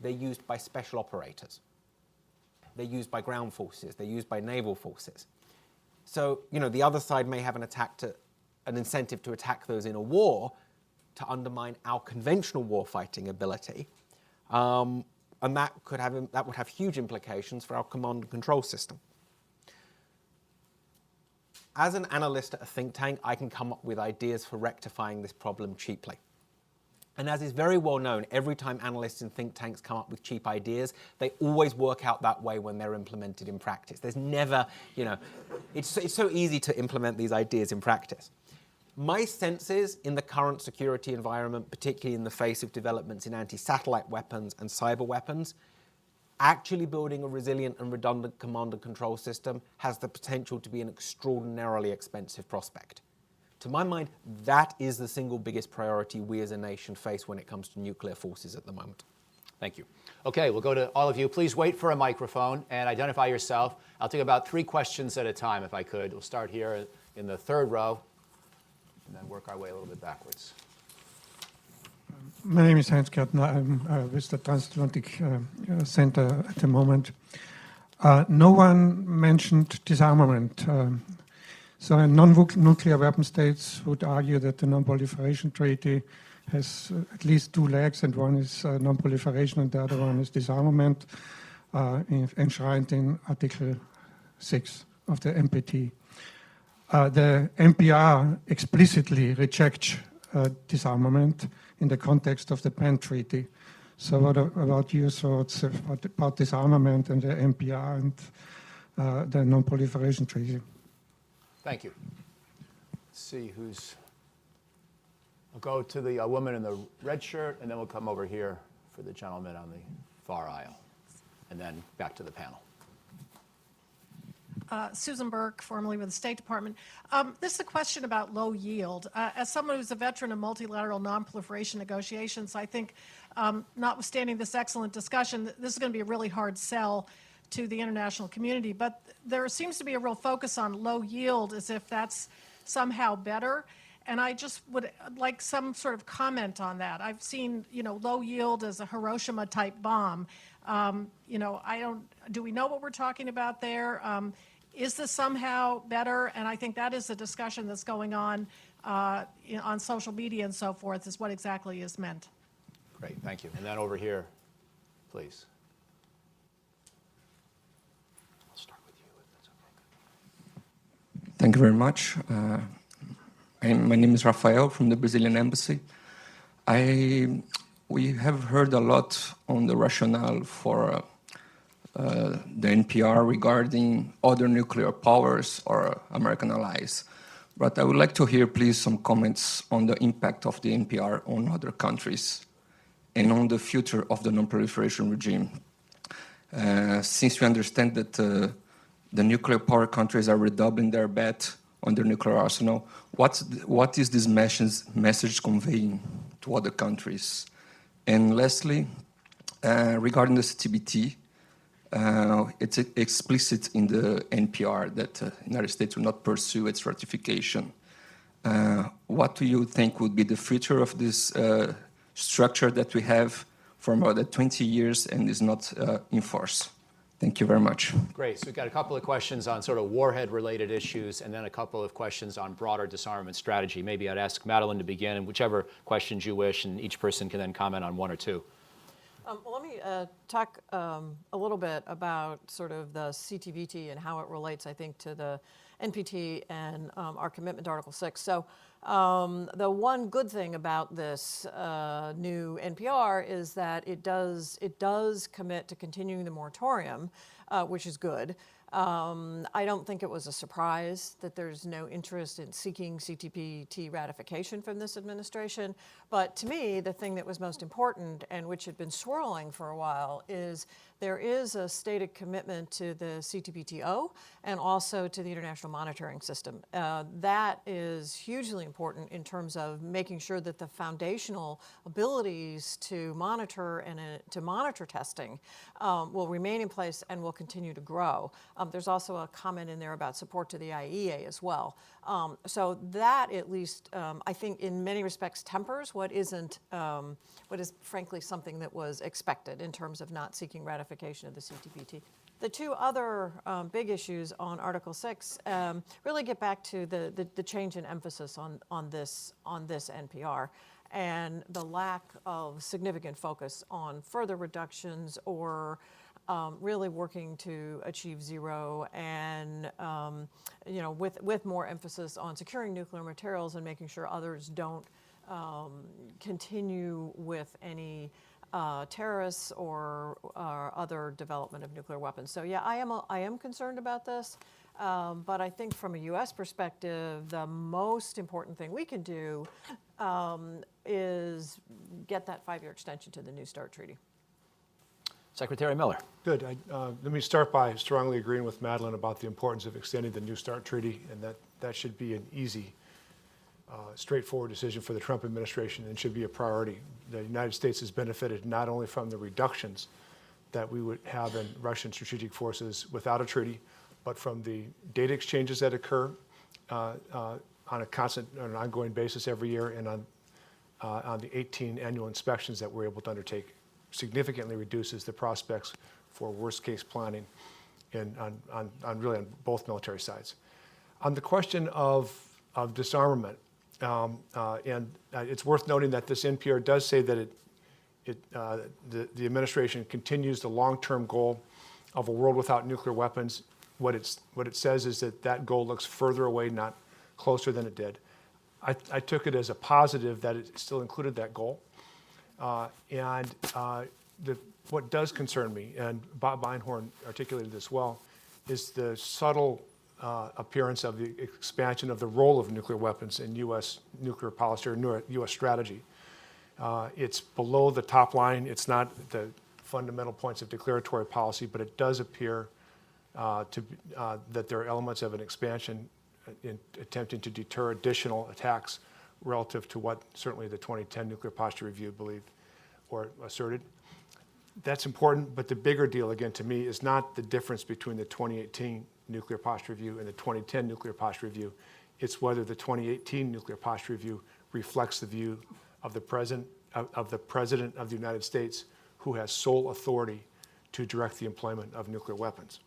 They're used by special operators. They're used by ground forces. They're used by naval forces. So, the other side may have an incentive to attack those in a war to undermine our conventional warfighting ability. And that would have huge implications for our command and control system. As an analyst at a think tank, I can come up with ideas for rectifying this problem cheaply. And as is very well known, every time analysts in think tanks come up with cheap ideas, they always work out that way when they're implemented in practice. There's never, it's so easy to implement these ideas in practice. My sense is, in the current security environment, particularly in the face of developments in anti-satellite weapons and cyber weapons, actually building a resilient and redundant command and control system has the potential to be an extraordinarily expensive prospect. To my mind, that is the single biggest priority we as a nation face when it comes to nuclear forces at the moment. Thank you. Okay, we'll go to all of you. Please wait for a microphone and identify yourself. I'll take about 3 questions at a time, if I could. We'll start here in the 3rd row and then work our way a little bit backwards. My name is Heinz Gärtner. I'm with the Transatlantic Center at the moment. No one mentioned disarmament. So non-nuclear weapon states would argue that the Non-Proliferation Treaty has at least 2 legs, and one is non-proliferation and the other one is disarmament, enshrined in Article 6 of the NPT. The NPR explicitly rejects disarmament in the context of the PEN Treaty. So what about your thoughts about disarmament and the NPR and the Non-Proliferation Treaty? Thank you. Let's see who's... We'll go to the woman in the red shirt, and then we'll come over here for the gentleman on the far aisle, and then back to the panel. Susan Burke, formerly with the State Department. This is a question about low yield. As someone who's a veteran of multilateral non-proliferation negotiations, I think, notwithstanding this excellent discussion, this is going to be a really hard sell to the international community. But there seems to be a real focus on low yield as if that's somehow better. And I just would like some sort of comment on that. I've seen, low yield as a Hiroshima-type bomb. Do we know what we're talking about there? Is this somehow better? And I think that is a discussion that's going on social media and so forth, is what exactly is meant. Great, thank you. And then over here, please. I'll start with you, if that's okay. Thank you very much. My name is Rafael from the Brazilian Embassy. We have heard a lot on the rationale for the NPR regarding other nuclear powers or American allies. But I would like to hear, please, some comments on the impact of the NPR on other countries and on the future of the non-proliferation regime. Since we understand that the nuclear power countries are redoubling their bet on their nuclear arsenal, what is this message conveying to other countries? And lastly, regarding the CTBT, it's explicit in the NPR that the United States will not pursue its ratification. What do you think would be the future of this structure that we have for more than 20 years and is not in force? Thank you very much. Great. So we've got a couple of questions on sort of warhead-related issues, and then a couple of questions on broader disarmament strategy. Maybe I'd ask Madelyn to begin, and whichever questions you wish, and each person can then comment on 1 or 2. Well, let me talk a little bit about sort of the CTBT and how it relates, I think, to the NPT and our commitment to Article 6. So the one good thing about this new NPR is that it does commit to continuing the moratorium, which is good. I don't think it was a surprise that there's no interest in seeking CTBT ratification from this administration. But to me, the thing that was most important, and which had been swirling for a while, is there is a stated commitment to the CTBTO and also to the international monitoring system. That is hugely important in terms of making sure that the foundational abilities to monitor and to monitor testing will remain in place and will continue to grow. There's also a comment in there about support to the IAEA as well. So that at least, I think in many respects tempers what is frankly something that was expected in terms of not seeking ratification of the CTBT. The two other big issues on Article 6 really get back to the change in emphasis on this NPR and the lack of significant focus on further reductions or really working to achieve zero and with more emphasis on securing nuclear materials and making sure others don't continue with any terrorists or other development of nuclear weapons. So yeah, I am concerned about this, but I think from a U.S. perspective, the most important thing we can do is get that 5-year extension to the New START treaty. Secretary Miller. Good. Let me start by strongly agreeing with Madelyn about the importance of extending the New START treaty, and that should be an easy, straightforward decision for the Trump administration and should be a priority. The United States has benefited not only from the reductions that we would have in Russian strategic forces without a treaty, but from the data exchanges that occur on an ongoing basis every year, and on the 18 annual inspections that we're able to undertake. Significantly reduces the prospects for worst-case planning on both military sides. On the question of disarmament, and it's worth noting that this NPR does say that the administration continues the long-term goal of a world without nuclear weapons. What it says is that goal looks further away, not closer than it did. I took it as a positive that it still included that goal. What does concern me, and Bob Einhorn articulated this well, is the subtle appearance of the expansion of the role of nuclear weapons in U.S. nuclear policy or U.S. strategy. It's below the top line. It's not the fundamental points of declaratory policy, but it does appear that there are elements of an expansion in attempting to deter additional attacks relative to what certainly the 2010 Nuclear Posture Review believed or asserted. That's important, but the bigger deal, again, to me, is not the difference between the 2018 Nuclear Posture Review and the 2010 Nuclear Posture Review. It's whether the 2018 Nuclear Posture Review reflects the view of the President of the United States, who has sole authority to direct the employment of nuclear weapons.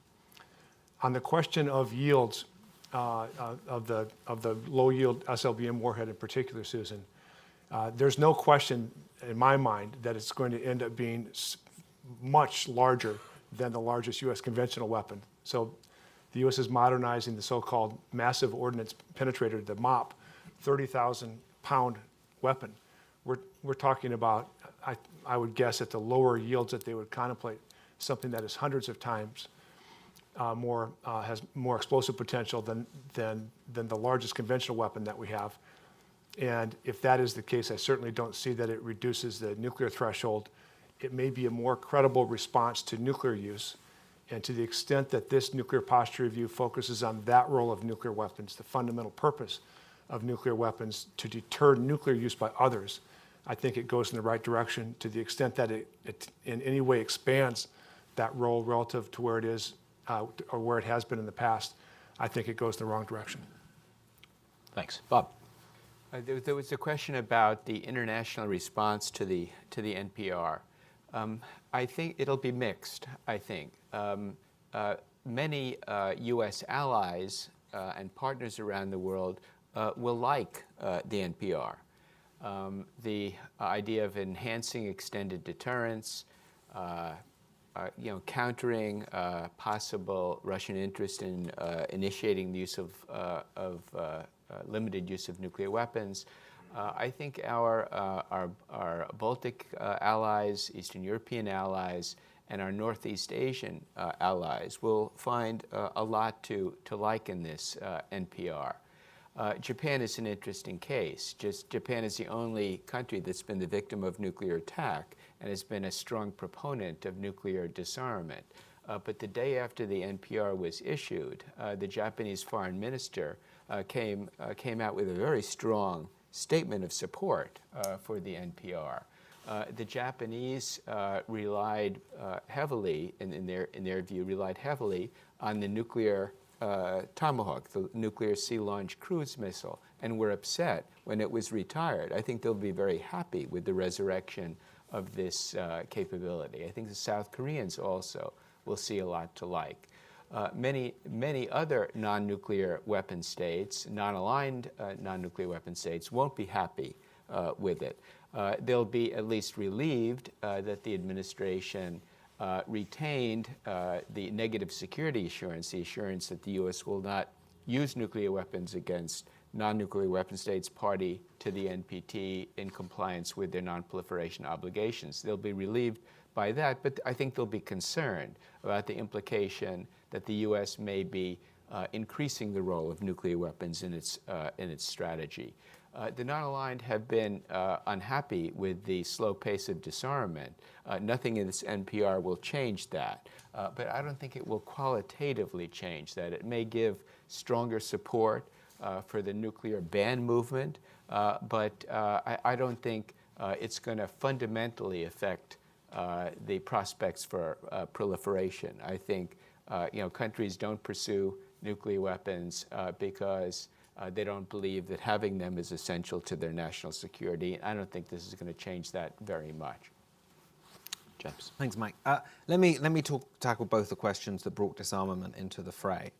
On the question of yields, of the low-yield SLBM warhead in particular, Susan, there's no question in my mind that it's going to end up being much larger than the largest U.S. conventional weapon. So the U.S. is modernizing the so-called massive ordnance penetrator, the MOP, 30,000-pound weapon. We're talking about, I would guess, at the lower yields that they would contemplate, something that is hundreds of times has more explosive potential than the largest conventional weapon that we have. And if that is the case, I certainly don't see that it reduces the nuclear threshold. It may be a more credible response to nuclear use. And to the extent that this nuclear posture review focuses on that role of nuclear weapons, the fundamental purpose of nuclear weapons to deter nuclear use by others, I think it goes in the right direction. To the extent that it in any way expands that role relative to where it is or where it has been in the past, I think it goes in the wrong direction. Thanks. Bob. There was a question about the international response to the NPR. I think it'll be mixed, I think. Many U.S. allies and partners around the world will like the NPR. The idea of enhancing extended deterrence, countering possible Russian interest in initiating the use of limited use of nuclear weapons. I think our Baltic allies, Eastern European allies, and our Northeast Asian allies will find a lot to like in this NPR. Japan is an interesting case. Japan is the only country that's been the victim of nuclear attack and has been a strong proponent of nuclear disarmament. But the day after the NPR was issued, the Japanese foreign minister came out with a very strong statement of support for the NPR. The Japanese relied heavily, in their view, relied heavily on the nuclear Tomahawk, the nuclear sea-launched cruise missile, and were upset when it was retired. I think they'll be very happy with the resurrection of this capability. I think the South Koreans also will see a lot to like. Many other non-nuclear weapon states, non-aligned non-nuclear weapon states, won't be happy with it. They'll be at least relieved that the administration retained the negative security assurance, the assurance that the U.S. will not use nuclear weapons against non-nuclear weapon states party to the NPT in compliance with their non-proliferation obligations. They'll be relieved by that, but I think they'll be concerned about the implication that the U.S. may be increasing the role of nuclear weapons in its strategy. The non-aligned have been unhappy with the slow pace of disarmament. Nothing in this NPR will change that, but I don't think it will qualitatively change that. It may give stronger support for the nuclear ban movement, but I don't think it's going to fundamentally affect the prospects for proliferation. I think countries don't pursue nuclear weapons because they don't believe that having them is essential to their national security. I don't think this is going to change that very much. James. Thanks, Mike. Let me tackle both the questions that brought disarmament into the fray.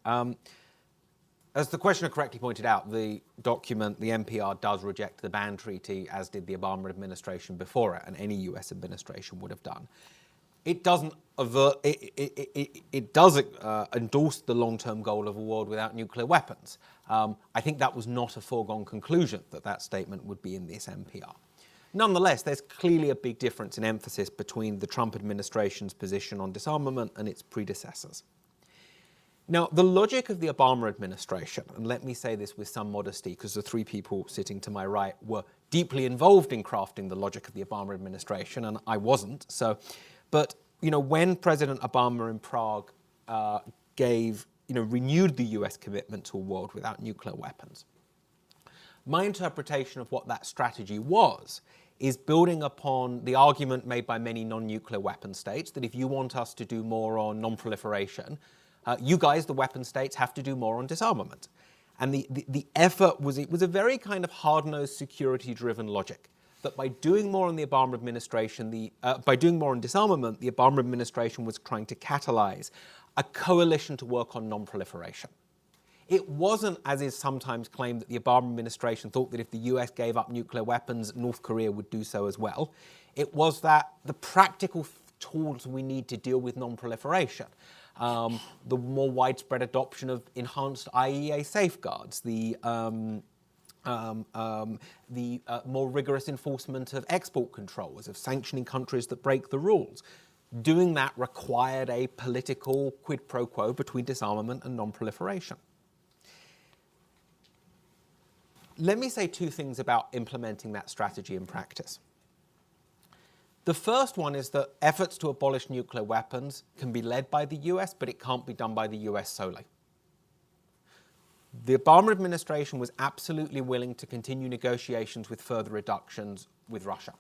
As the questioner correctly pointed out, the document, the NPR, does reject the ban treaty, as did the Obama administration before it, and any US administration would have done. It doesn't it does endorse the long-term goal of a world without nuclear weapons. I think that was not a foregone conclusion that statement would be in this NPR. Nonetheless, there's clearly a big difference in emphasis between the Trump administration's position on disarmament and its predecessors. Now, the logic of the Obama administration, and let me say this with some modesty because the three people sitting to my right were deeply involved in crafting the logic of the Obama administration, and I wasn't. But when President Obama in Prague renewed the US commitment to a world without nuclear weapons, my interpretation of what that strategy was is building upon the argument made by many non-nuclear weapon states that if you want us to do more on non-proliferation, you guys, the weapon states, have to do more on disarmament. And the effort was a very kind of hard-nosed security-driven logic that by doing more on the Obama administration, by doing more on disarmament, the Obama administration was trying to catalyze a coalition to work on non-proliferation. It wasn't, as is sometimes claimed, that the Obama administration thought that if the US gave up nuclear weapons, North Korea would do so as well. It was that the practical tools we need to deal with non-proliferation, the more widespread adoption of enhanced IEA safeguards, the more rigorous enforcement of export controls, of sanctioning countries that break the rules. Doing that required a political quid pro quo between disarmament and non-proliferation. Let me say two things about implementing that strategy in practice. The first one is that efforts to abolish nuclear weapons can be led by the US, but it can't be done by the US solely. The Obama administration was absolutely willing to continue negotiations with further reductions with Russia.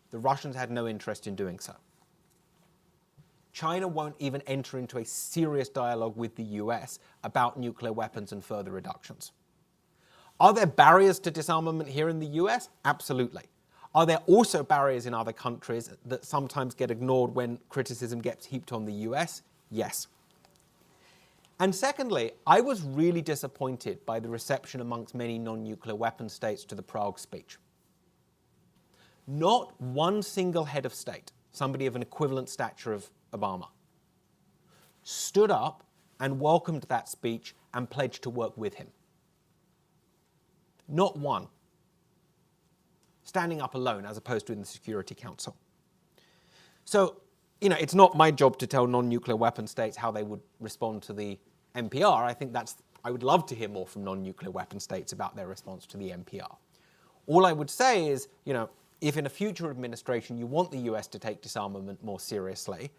The Russians had no interest in doing so. China won't even enter into a serious dialogue with the US about nuclear weapons and further reductions. Are there barriers to disarmament here in the US? Absolutely. Are there also barriers in other countries that sometimes get ignored when criticism gets heaped on the US? Yes. And secondly, I was really disappointed by the reception amongst many non-nuclear weapon states to the Prague speech. Not one single head of state, somebody of an equivalent stature of Obama, stood up and welcomed that speech and pledged to work with him. Not one. Standing up alone as opposed to in the Security Council. So, it's not my job to tell non-nuclear weapon states how they would respond to the NPR. I would love to hear more from non-nuclear weapon states about their response to the NPR. All I would say is, if in a future administration you want the US to take disarmament more seriously,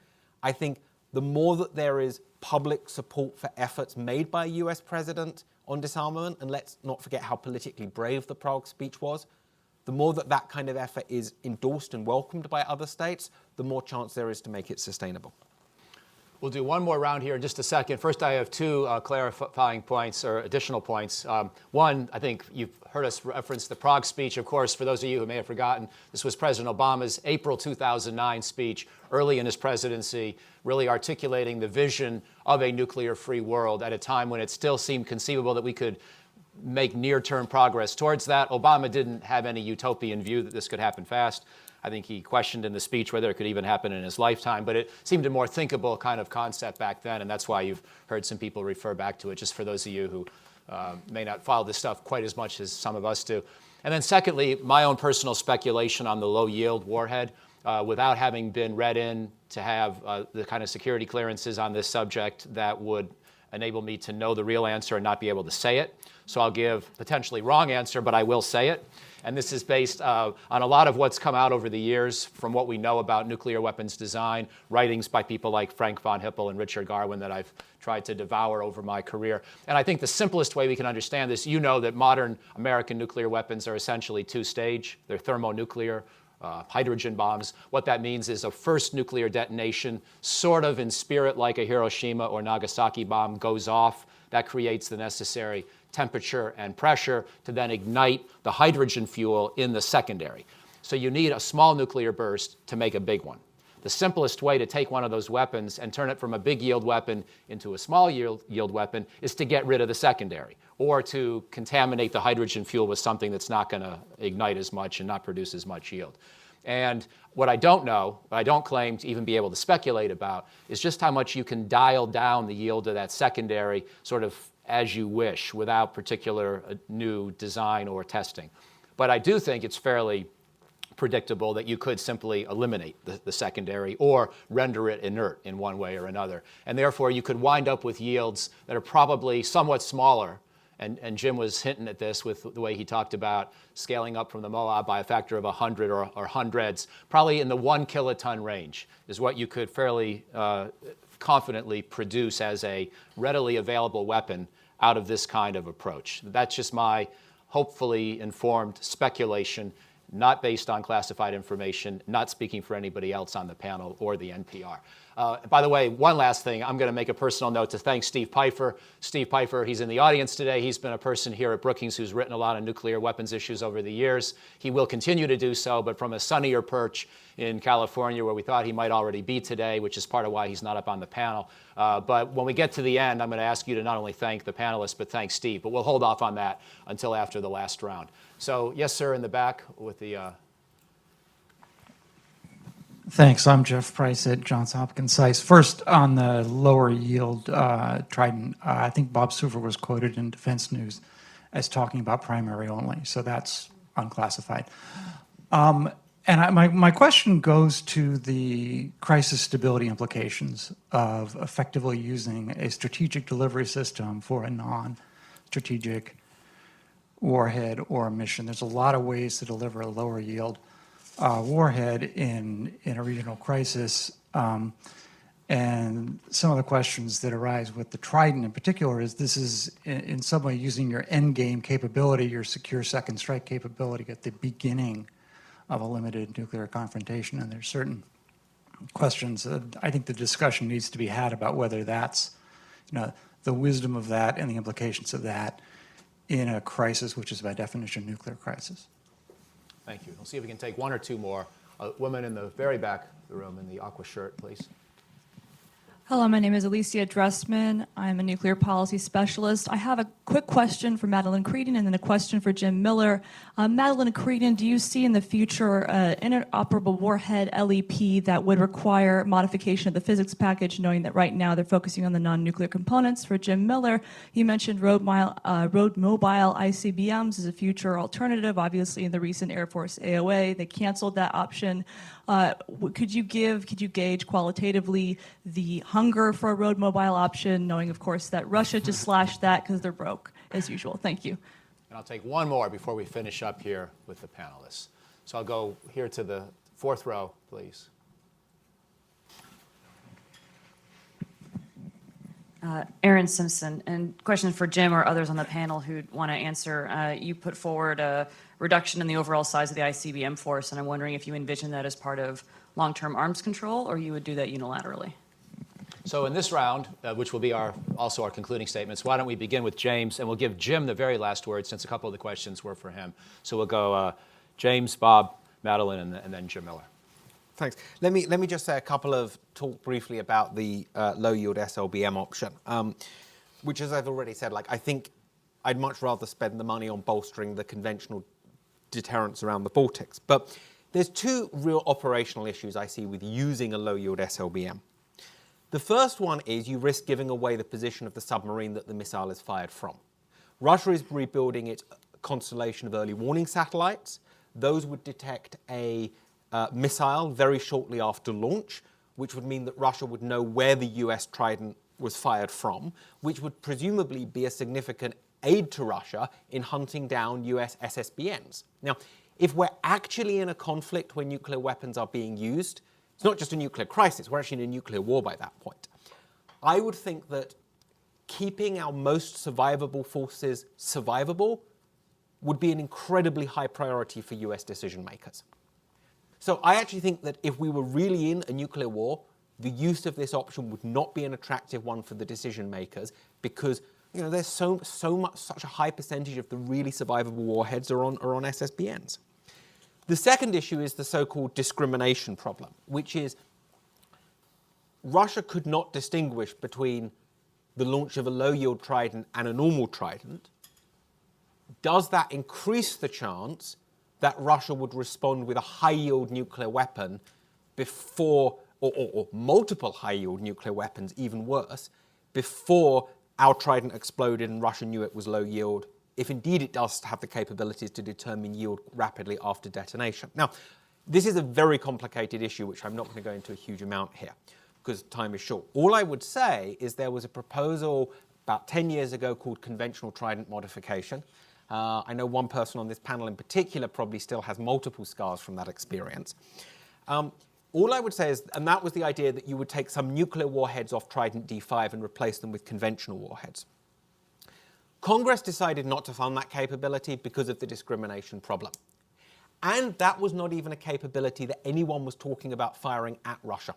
I think the more that there is public support for efforts made by a US president on disarmament, and let's not forget how politically brave the Prague speech was, The more that that kind of effort is endorsed and welcomed by other states, the more chance there is to make it sustainable. We'll do one more round here in just a second. First, I have two clarifying points or additional points. One, I think you've heard us reference the Prague speech. Of course, for those of you who may have forgotten, this was President Obama's April 2009 speech early in his presidency, really articulating the vision of a nuclear-free world at a time when it still seemed conceivable that we could make near-term progress towards that. Obama didn't have any utopian view that this could happen fast. I think he questioned in the speech whether it could even happen in his lifetime, but it seemed a more thinkable kind of concept back then, and that's why you've heard some people refer back to it, just for those of you who may not follow this stuff quite as much as some of us do. And then secondly, my own personal speculation on the low-yield warhead, without having been read in to have the kind of security clearances on this subject that would enable me to know the real answer and not be able to say it. So I'll give potentially wrong answer, but I will say it. And this is based on a lot of what's come out over the years from what we know about nuclear weapons design, writings by people like Frank von Hippel and Richard Garwin that I've tried to devour over my career. And I think the simplest way we can understand this, you know that modern American nuclear weapons are essentially two-stage. They're thermonuclear, hydrogen bombs. What that means is a first nuclear detonation, sort of in spirit like a Hiroshima or Nagasaki bomb, goes off. That creates the necessary temperature and pressure to then ignite the hydrogen fuel in the secondary. So you need a small nuclear burst to make a big one. The simplest way to take one of those weapons and turn it from a big yield weapon into a small yield weapon is to get rid of the secondary, or to contaminate the hydrogen fuel with something that's not going to ignite as much and not produce as much yield. And what I don't know, what I don't claim to even be able to speculate about, is just how much you can dial down the yield of that secondary sort of as you wish without particular new design or testing. But I do think it's fairly predictable that you could simply eliminate the secondary or render it inert in one way or another. And therefore, you could wind up with yields that are probably somewhat smaller. And Jim was hinting at this with the way he talked about scaling up from the MOAB by a factor of 100 or hundreds. Probably in the 1 kiloton range is what you could fairly confidently produce as a readily available weapon out of this kind of approach. That's just my hopefully informed speculation, not based on classified information, not speaking for anybody else on the panel or the NPR. By the way, one last thing, I'm going to make a personal note to thank Steve Pfeiffer. Steve Pfeiffer, he's in the audience today. He's been a person here at Brookings who's written a lot of nuclear weapons issues over the years. He will continue to do so, but from a sunnier perch in California, where we thought he might already be today, which is part of why he's not up on the panel. But when we get to the end, I'm going to ask you to not only thank the panelists, but thank Steve. But we'll hold off on that until after the last round. So, yes, sir, in the back with the... Thanks. I'm Jeff Price at Johns Hopkins SAIS. First, on the lower yield Trident, I think Bob Suver was quoted in Defense News as talking about primary only, so that's unclassified. And my question goes to the crisis stability implications of effectively using a strategic delivery system for a non-strategic warhead or a mission. There's a lot of ways to deliver a lower yield warhead in a regional crisis. And some of the questions that arise with the Trident in particular is this is in some way using your end game capability, your secure second strike capability at the beginning of a limited nuclear confrontation. And there's certain questions that I think the discussion needs to be had about whether that's, the wisdom of that and the implications of that in a crisis, which is by definition a nuclear crisis. Thank you. We'll see if we can take one or two more. Woman in the very back of the room in the aqua shirt, please. Hello, my name is Alicia Dressman. I'm a nuclear policy specialist. I have a quick question for Madelyn Creedon and then a question for Jim Miller. Madelyn Creedon, do you see in the future an interoperable warhead LEP that would require modification of the physics package, knowing that right now they're focusing on the non-nuclear components? For Jim Miller, you mentioned road mobile ICBMs as a future alternative. Obviously, in the recent Air Force AOA, they canceled that option. Could you gauge qualitatively the hunger for a road mobile option, knowing, of course, that Russia just slashed that because they're broke, as usual? Thank you. And I'll take one more before we finish up here with the panelists. So I'll go here to the fourth row, please. Aaron Simpson, and question for Jim or others on the panel who want to answer. You put forward a reduction in the overall size of the ICBM force, and I'm wondering if you envision that as part of long-term arms control, or you would do that unilaterally. So in this round, which will be also our concluding statements, why don't we begin with James, and we'll give Jim the very last word since a couple of the questions were for him. So we'll go James, Bob, Madelyn, and then Jim Miller. Thanks. Let me just say talk briefly about the low yield SLBM option, which, as I've already said, I think I'd much rather spend the money on bolstering the conventional deterrence around the Baltics. But there's two real operational issues I see with using a low yield SLBM. The first one is you risk giving away the position of the submarine that the missile is fired from. Russia is rebuilding its constellation of early warning satellites. Those would detect a missile very shortly after launch, which would mean that Russia would know where the US Trident was fired from, which would presumably be a significant aid to Russia in hunting down US SSBNs. Now, if we're actually in a conflict where nuclear weapons are being used, it's not just a nuclear crisis, we're actually in a nuclear war by that point. I would think that keeping our most survivable forces survivable would be an incredibly high priority for US decision makers. So I actually think that if we were really in a nuclear war, the use of this option would not be an attractive one for the decision makers because there's such a high percentage of the really survivable warheads are on SSBNs. The second issue is the so-called discrimination problem, which is Russia could not distinguish between the launch of a low-yield Trident and a normal Trident. Does that increase the chance that Russia would respond with a high-yield nuclear weapon before, or multiple high-yield nuclear weapons, even worse, before our Trident exploded and Russia knew it was low-yield, if indeed it does have the capabilities to determine yield rapidly after detonation? Now, this is a very complicated issue, which I'm not going to go into a huge amount here, because time is short. All I would say is there was a proposal about 10 years ago called conventional Trident modification. I know one person on this panel in particular probably still has multiple scars from that experience. All I would say is, and that was the idea that you would take some nuclear warheads off Trident D5 and replace them with conventional warheads. Congress decided not to fund that capability because of the discrimination problem. And that was not even a capability that anyone was talking about firing at Russia.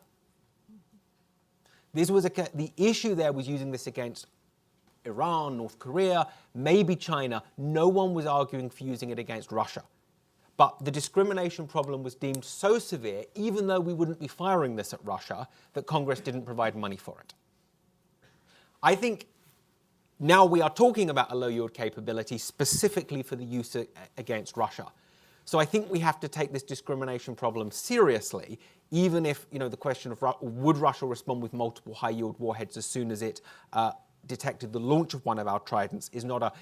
This was the issue there was using this against Iran, North Korea, maybe China. No one was arguing for using it against Russia. But the discrimination problem was deemed so severe, even though we wouldn't be firing this at Russia, that Congress didn't provide money for it. I think now we are talking about a low-yield capability specifically for the use against Russia. So I think we have to take this discrimination problem seriously, even if the question of would Russia respond with multiple high-yield warheads as soon as it detected the launch of one of our Tridents is not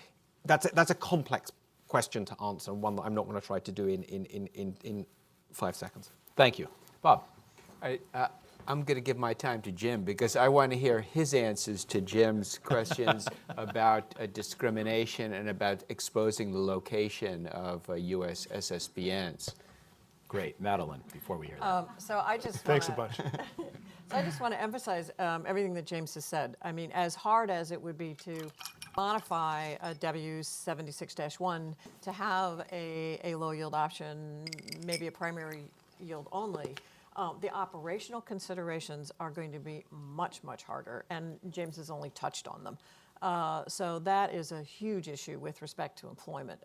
that's a complex question to answer, and one that I'm not going to try to do in 5 seconds. Thank you. Bob. I'm going to give my time to Jim because I want to hear his answers to Jim's questions about discrimination and about exposing the location of U.S. SSBNs. Great. Madelyn, before we hear that. So I just Thanks a bunch. So I just want to emphasize everything that James has said. I mean, as hard as it would be to modify a W76-1 to have a low yield option, maybe a primary yield only, the operational considerations are going to be much, much harder, and James has only touched on them. So that is a huge issue with respect to employment.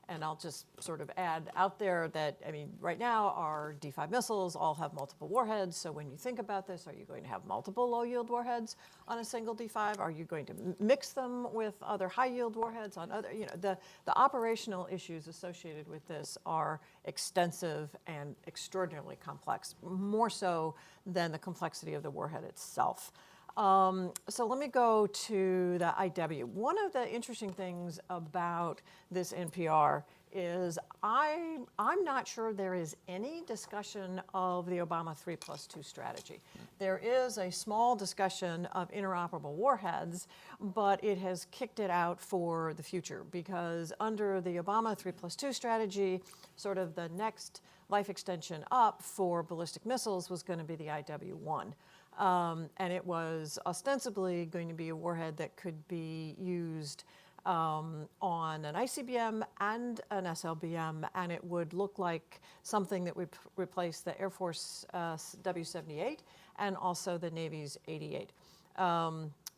And I'll just sort of add out there that, I mean, right now our D5 missiles all have multiple warheads. So when you think about this, are you going to have multiple low-yield warheads on a single D5? Are you going to mix them with other high-yield warheads on other, the operational issues associated with this are extensive and extraordinarily complex, more so than the complexity of the warhead itself. So let me go to the IW. One of the interesting things about this NPR is I'm not sure there is any discussion of the Obama 3+2 strategy. There is a small discussion of interoperable warheads, but it has kicked it out for the future because under the Obama 3+2 strategy, sort of the next life extension up for ballistic missiles was going to be the IW-1. And it was ostensibly going to be a warhead that could be used on an ICBM and an SLBM, and it would look like something that would replace the Air Force W-78 and also the Navy's 88.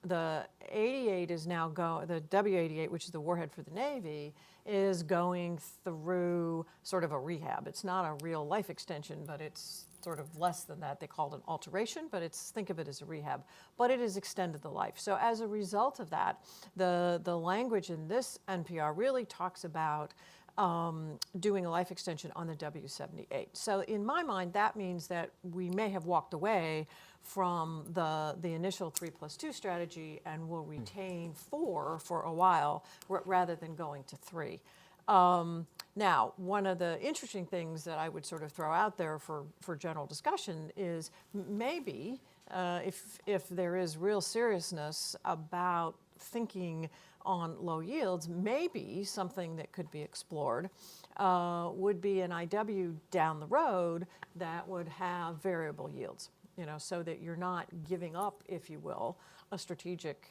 The 88 is now the W-88, which is the warhead for the Navy, is going through sort of a rehab. It's not a real life extension, but it's sort of less than that. They call it an alteration, but think of it as a rehab. But it has extended the life. So as a result of that, the language in this NPR really talks about doing a life extension on the W-78. So in my mind, that means that we may have walked away from the initial 3+2 strategy and will retain 4 for a while rather than going to 3. Now, one of the interesting things that I would sort of throw out there for general discussion is maybe if there is real seriousness about thinking on low yields, maybe something that could be explored would be an IW down the road that would have variable yields, so that you're not giving up, if you will, a strategic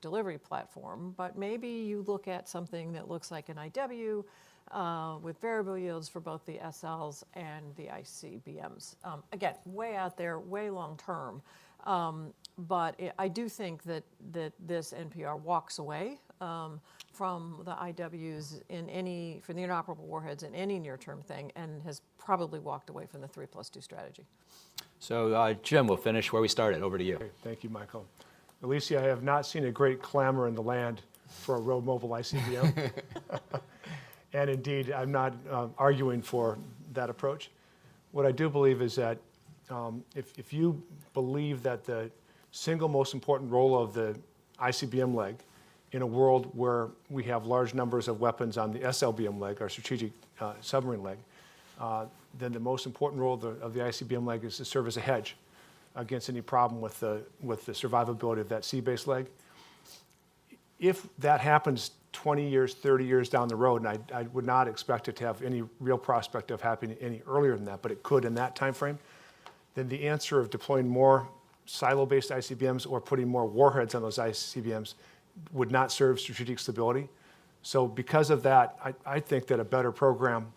delivery platform, but maybe you look at something that looks like an IW with variable yields for both the SLs and the ICBMs. Again, way out there, way long term. But I do think that this NPR walks away from the IWs for the inoperable warheads in any near-term thing, and has probably walked away from the 3+2 strategy. So Jim, we'll finish where we started. Over to you. Okay, thank you, Michael. Alicia, I have not seen a great clamor in the land for a road mobile ICBM. And indeed, I'm not arguing for that approach. What I do believe is that if you believe that the single most important role of the ICBM leg in a world where we have large numbers of weapons on the SLBM leg, our strategic submarine leg, then the most important role of the ICBM leg is to serve as a hedge against any problem with the survivability of that sea-based leg. If that happens 20 years, 30 years down the road, and I would not expect it to have any real prospect of happening any earlier than that, but it could in that time frame, then the answer of deploying more silo-based ICBMs or putting more warheads on those ICBMs would not serve strategic stability. So because of that, I think that a better program,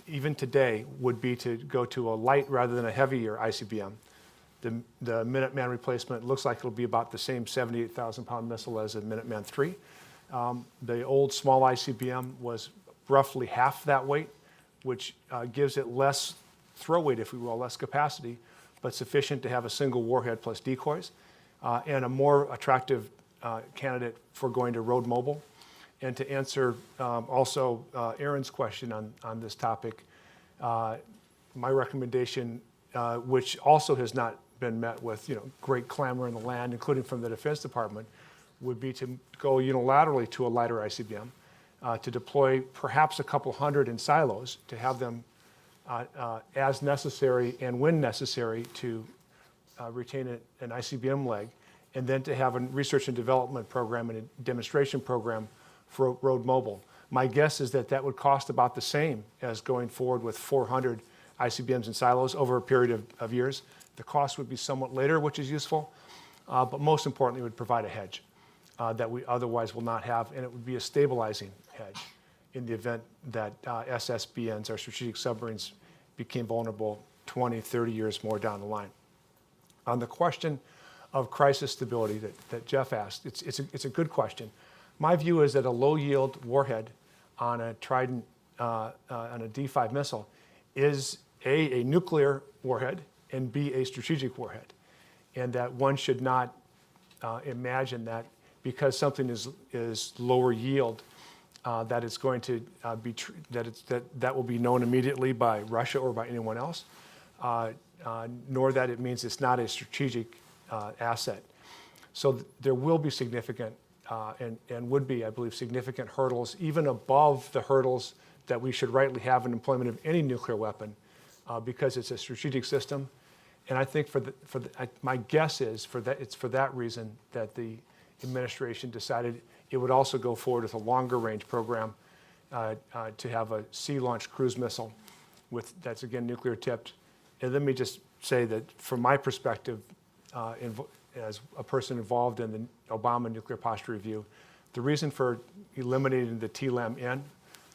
even today, would be to go to a light rather than a heavier ICBM. The Minuteman replacement looks like it'll be about the same 78,000-pound missile as a Minuteman III. The old small ICBM was roughly half that weight, which gives it less throw weight, if we will, less capacity, but sufficient to have a single warhead plus decoys, and a more attractive candidate for going to road mobile. And to answer also Aaron's question on this topic, my recommendation, which also has not been met with great clamor in the land, including from the Defense Department, would be to go unilaterally to a lighter ICBM, to deploy perhaps a couple hundred in silos, to have them as necessary and when necessary to retain an ICBM leg, and then to have a research and development program and a demonstration program for road mobile. My guess is that would cost about the same as going forward with 400 ICBMs in silos over a period of years. The cost would be somewhat later, which is useful, but most importantly, it would provide a hedge that we otherwise will not have, and it would be a stabilizing hedge in the event that SSBNs, our strategic submarines, became vulnerable 20, 30 years more down the line. On the question of crisis stability that Jeff asked, it's a good question. My view is that a low-yield warhead on a Trident, on a D5 missile, is A, a nuclear warhead, and B, a strategic warhead. And that one should not imagine that because something is lower yield, that it's going to that will be known immediately by Russia or by anyone else, nor that it means it's not a strategic asset. So there will be significant and would be, I believe, significant hurdles, even above the hurdles that we should rightly have in employment of any nuclear weapon, because it's a strategic system. And I think my guess is it's for that reason that the administration decided it would also go forward with a longer range program to have a sea-launched cruise missile that's again nuclear tipped. And let me just say that from my perspective, as a person involved in the Obama nuclear posture review, the reason for eliminating the TLAM-N,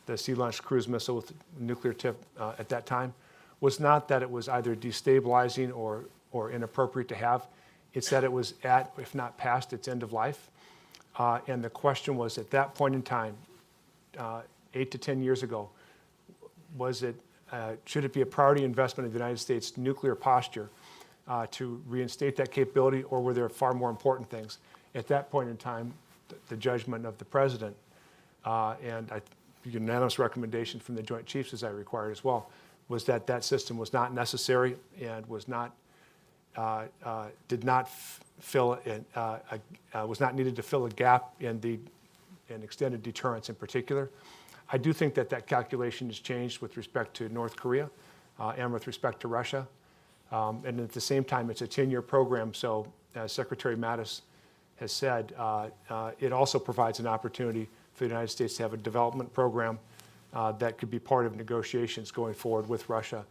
the sea-launched cruise missile with nuclear tip at that time, was not that it was either destabilizing or inappropriate to have. It's that it was at, if not past, its end of life. And the question was, at that point in time, 8 to 10 years ago, should it be a priority investment of the United States nuclear posture to reinstate that capability, or were there far more important things? At that point in time, the judgment of the president and unanimous recommendation from the Joint Chiefs, as I required as well, was that that system was not necessary and was not needed to fill a gap in extended deterrence in particular. I do think that calculation has changed with respect to North Korea and with respect to Russia. And at the same time, it's a 10-year program. So as Secretary Mattis has said, it also provides an opportunity for the United States to have a development program that could be part of negotiations going forward with Russia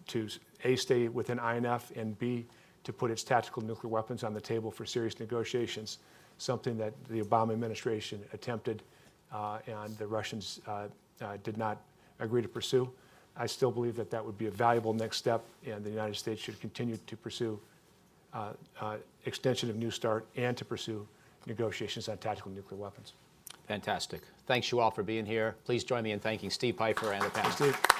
to A, stay within INF, and B, to put its tactical nuclear weapons on the table for serious negotiations, something that the Obama administration attempted and the Russians did not agree to pursue. I still believe that that would be a valuable next step, and the United States should continue to pursue extension of New START and to pursue negotiations on tactical nuclear weapons. Fantastic. Thanks you all for being here. Please join me in thanking Steve Pfeiffer and the panel. Steve.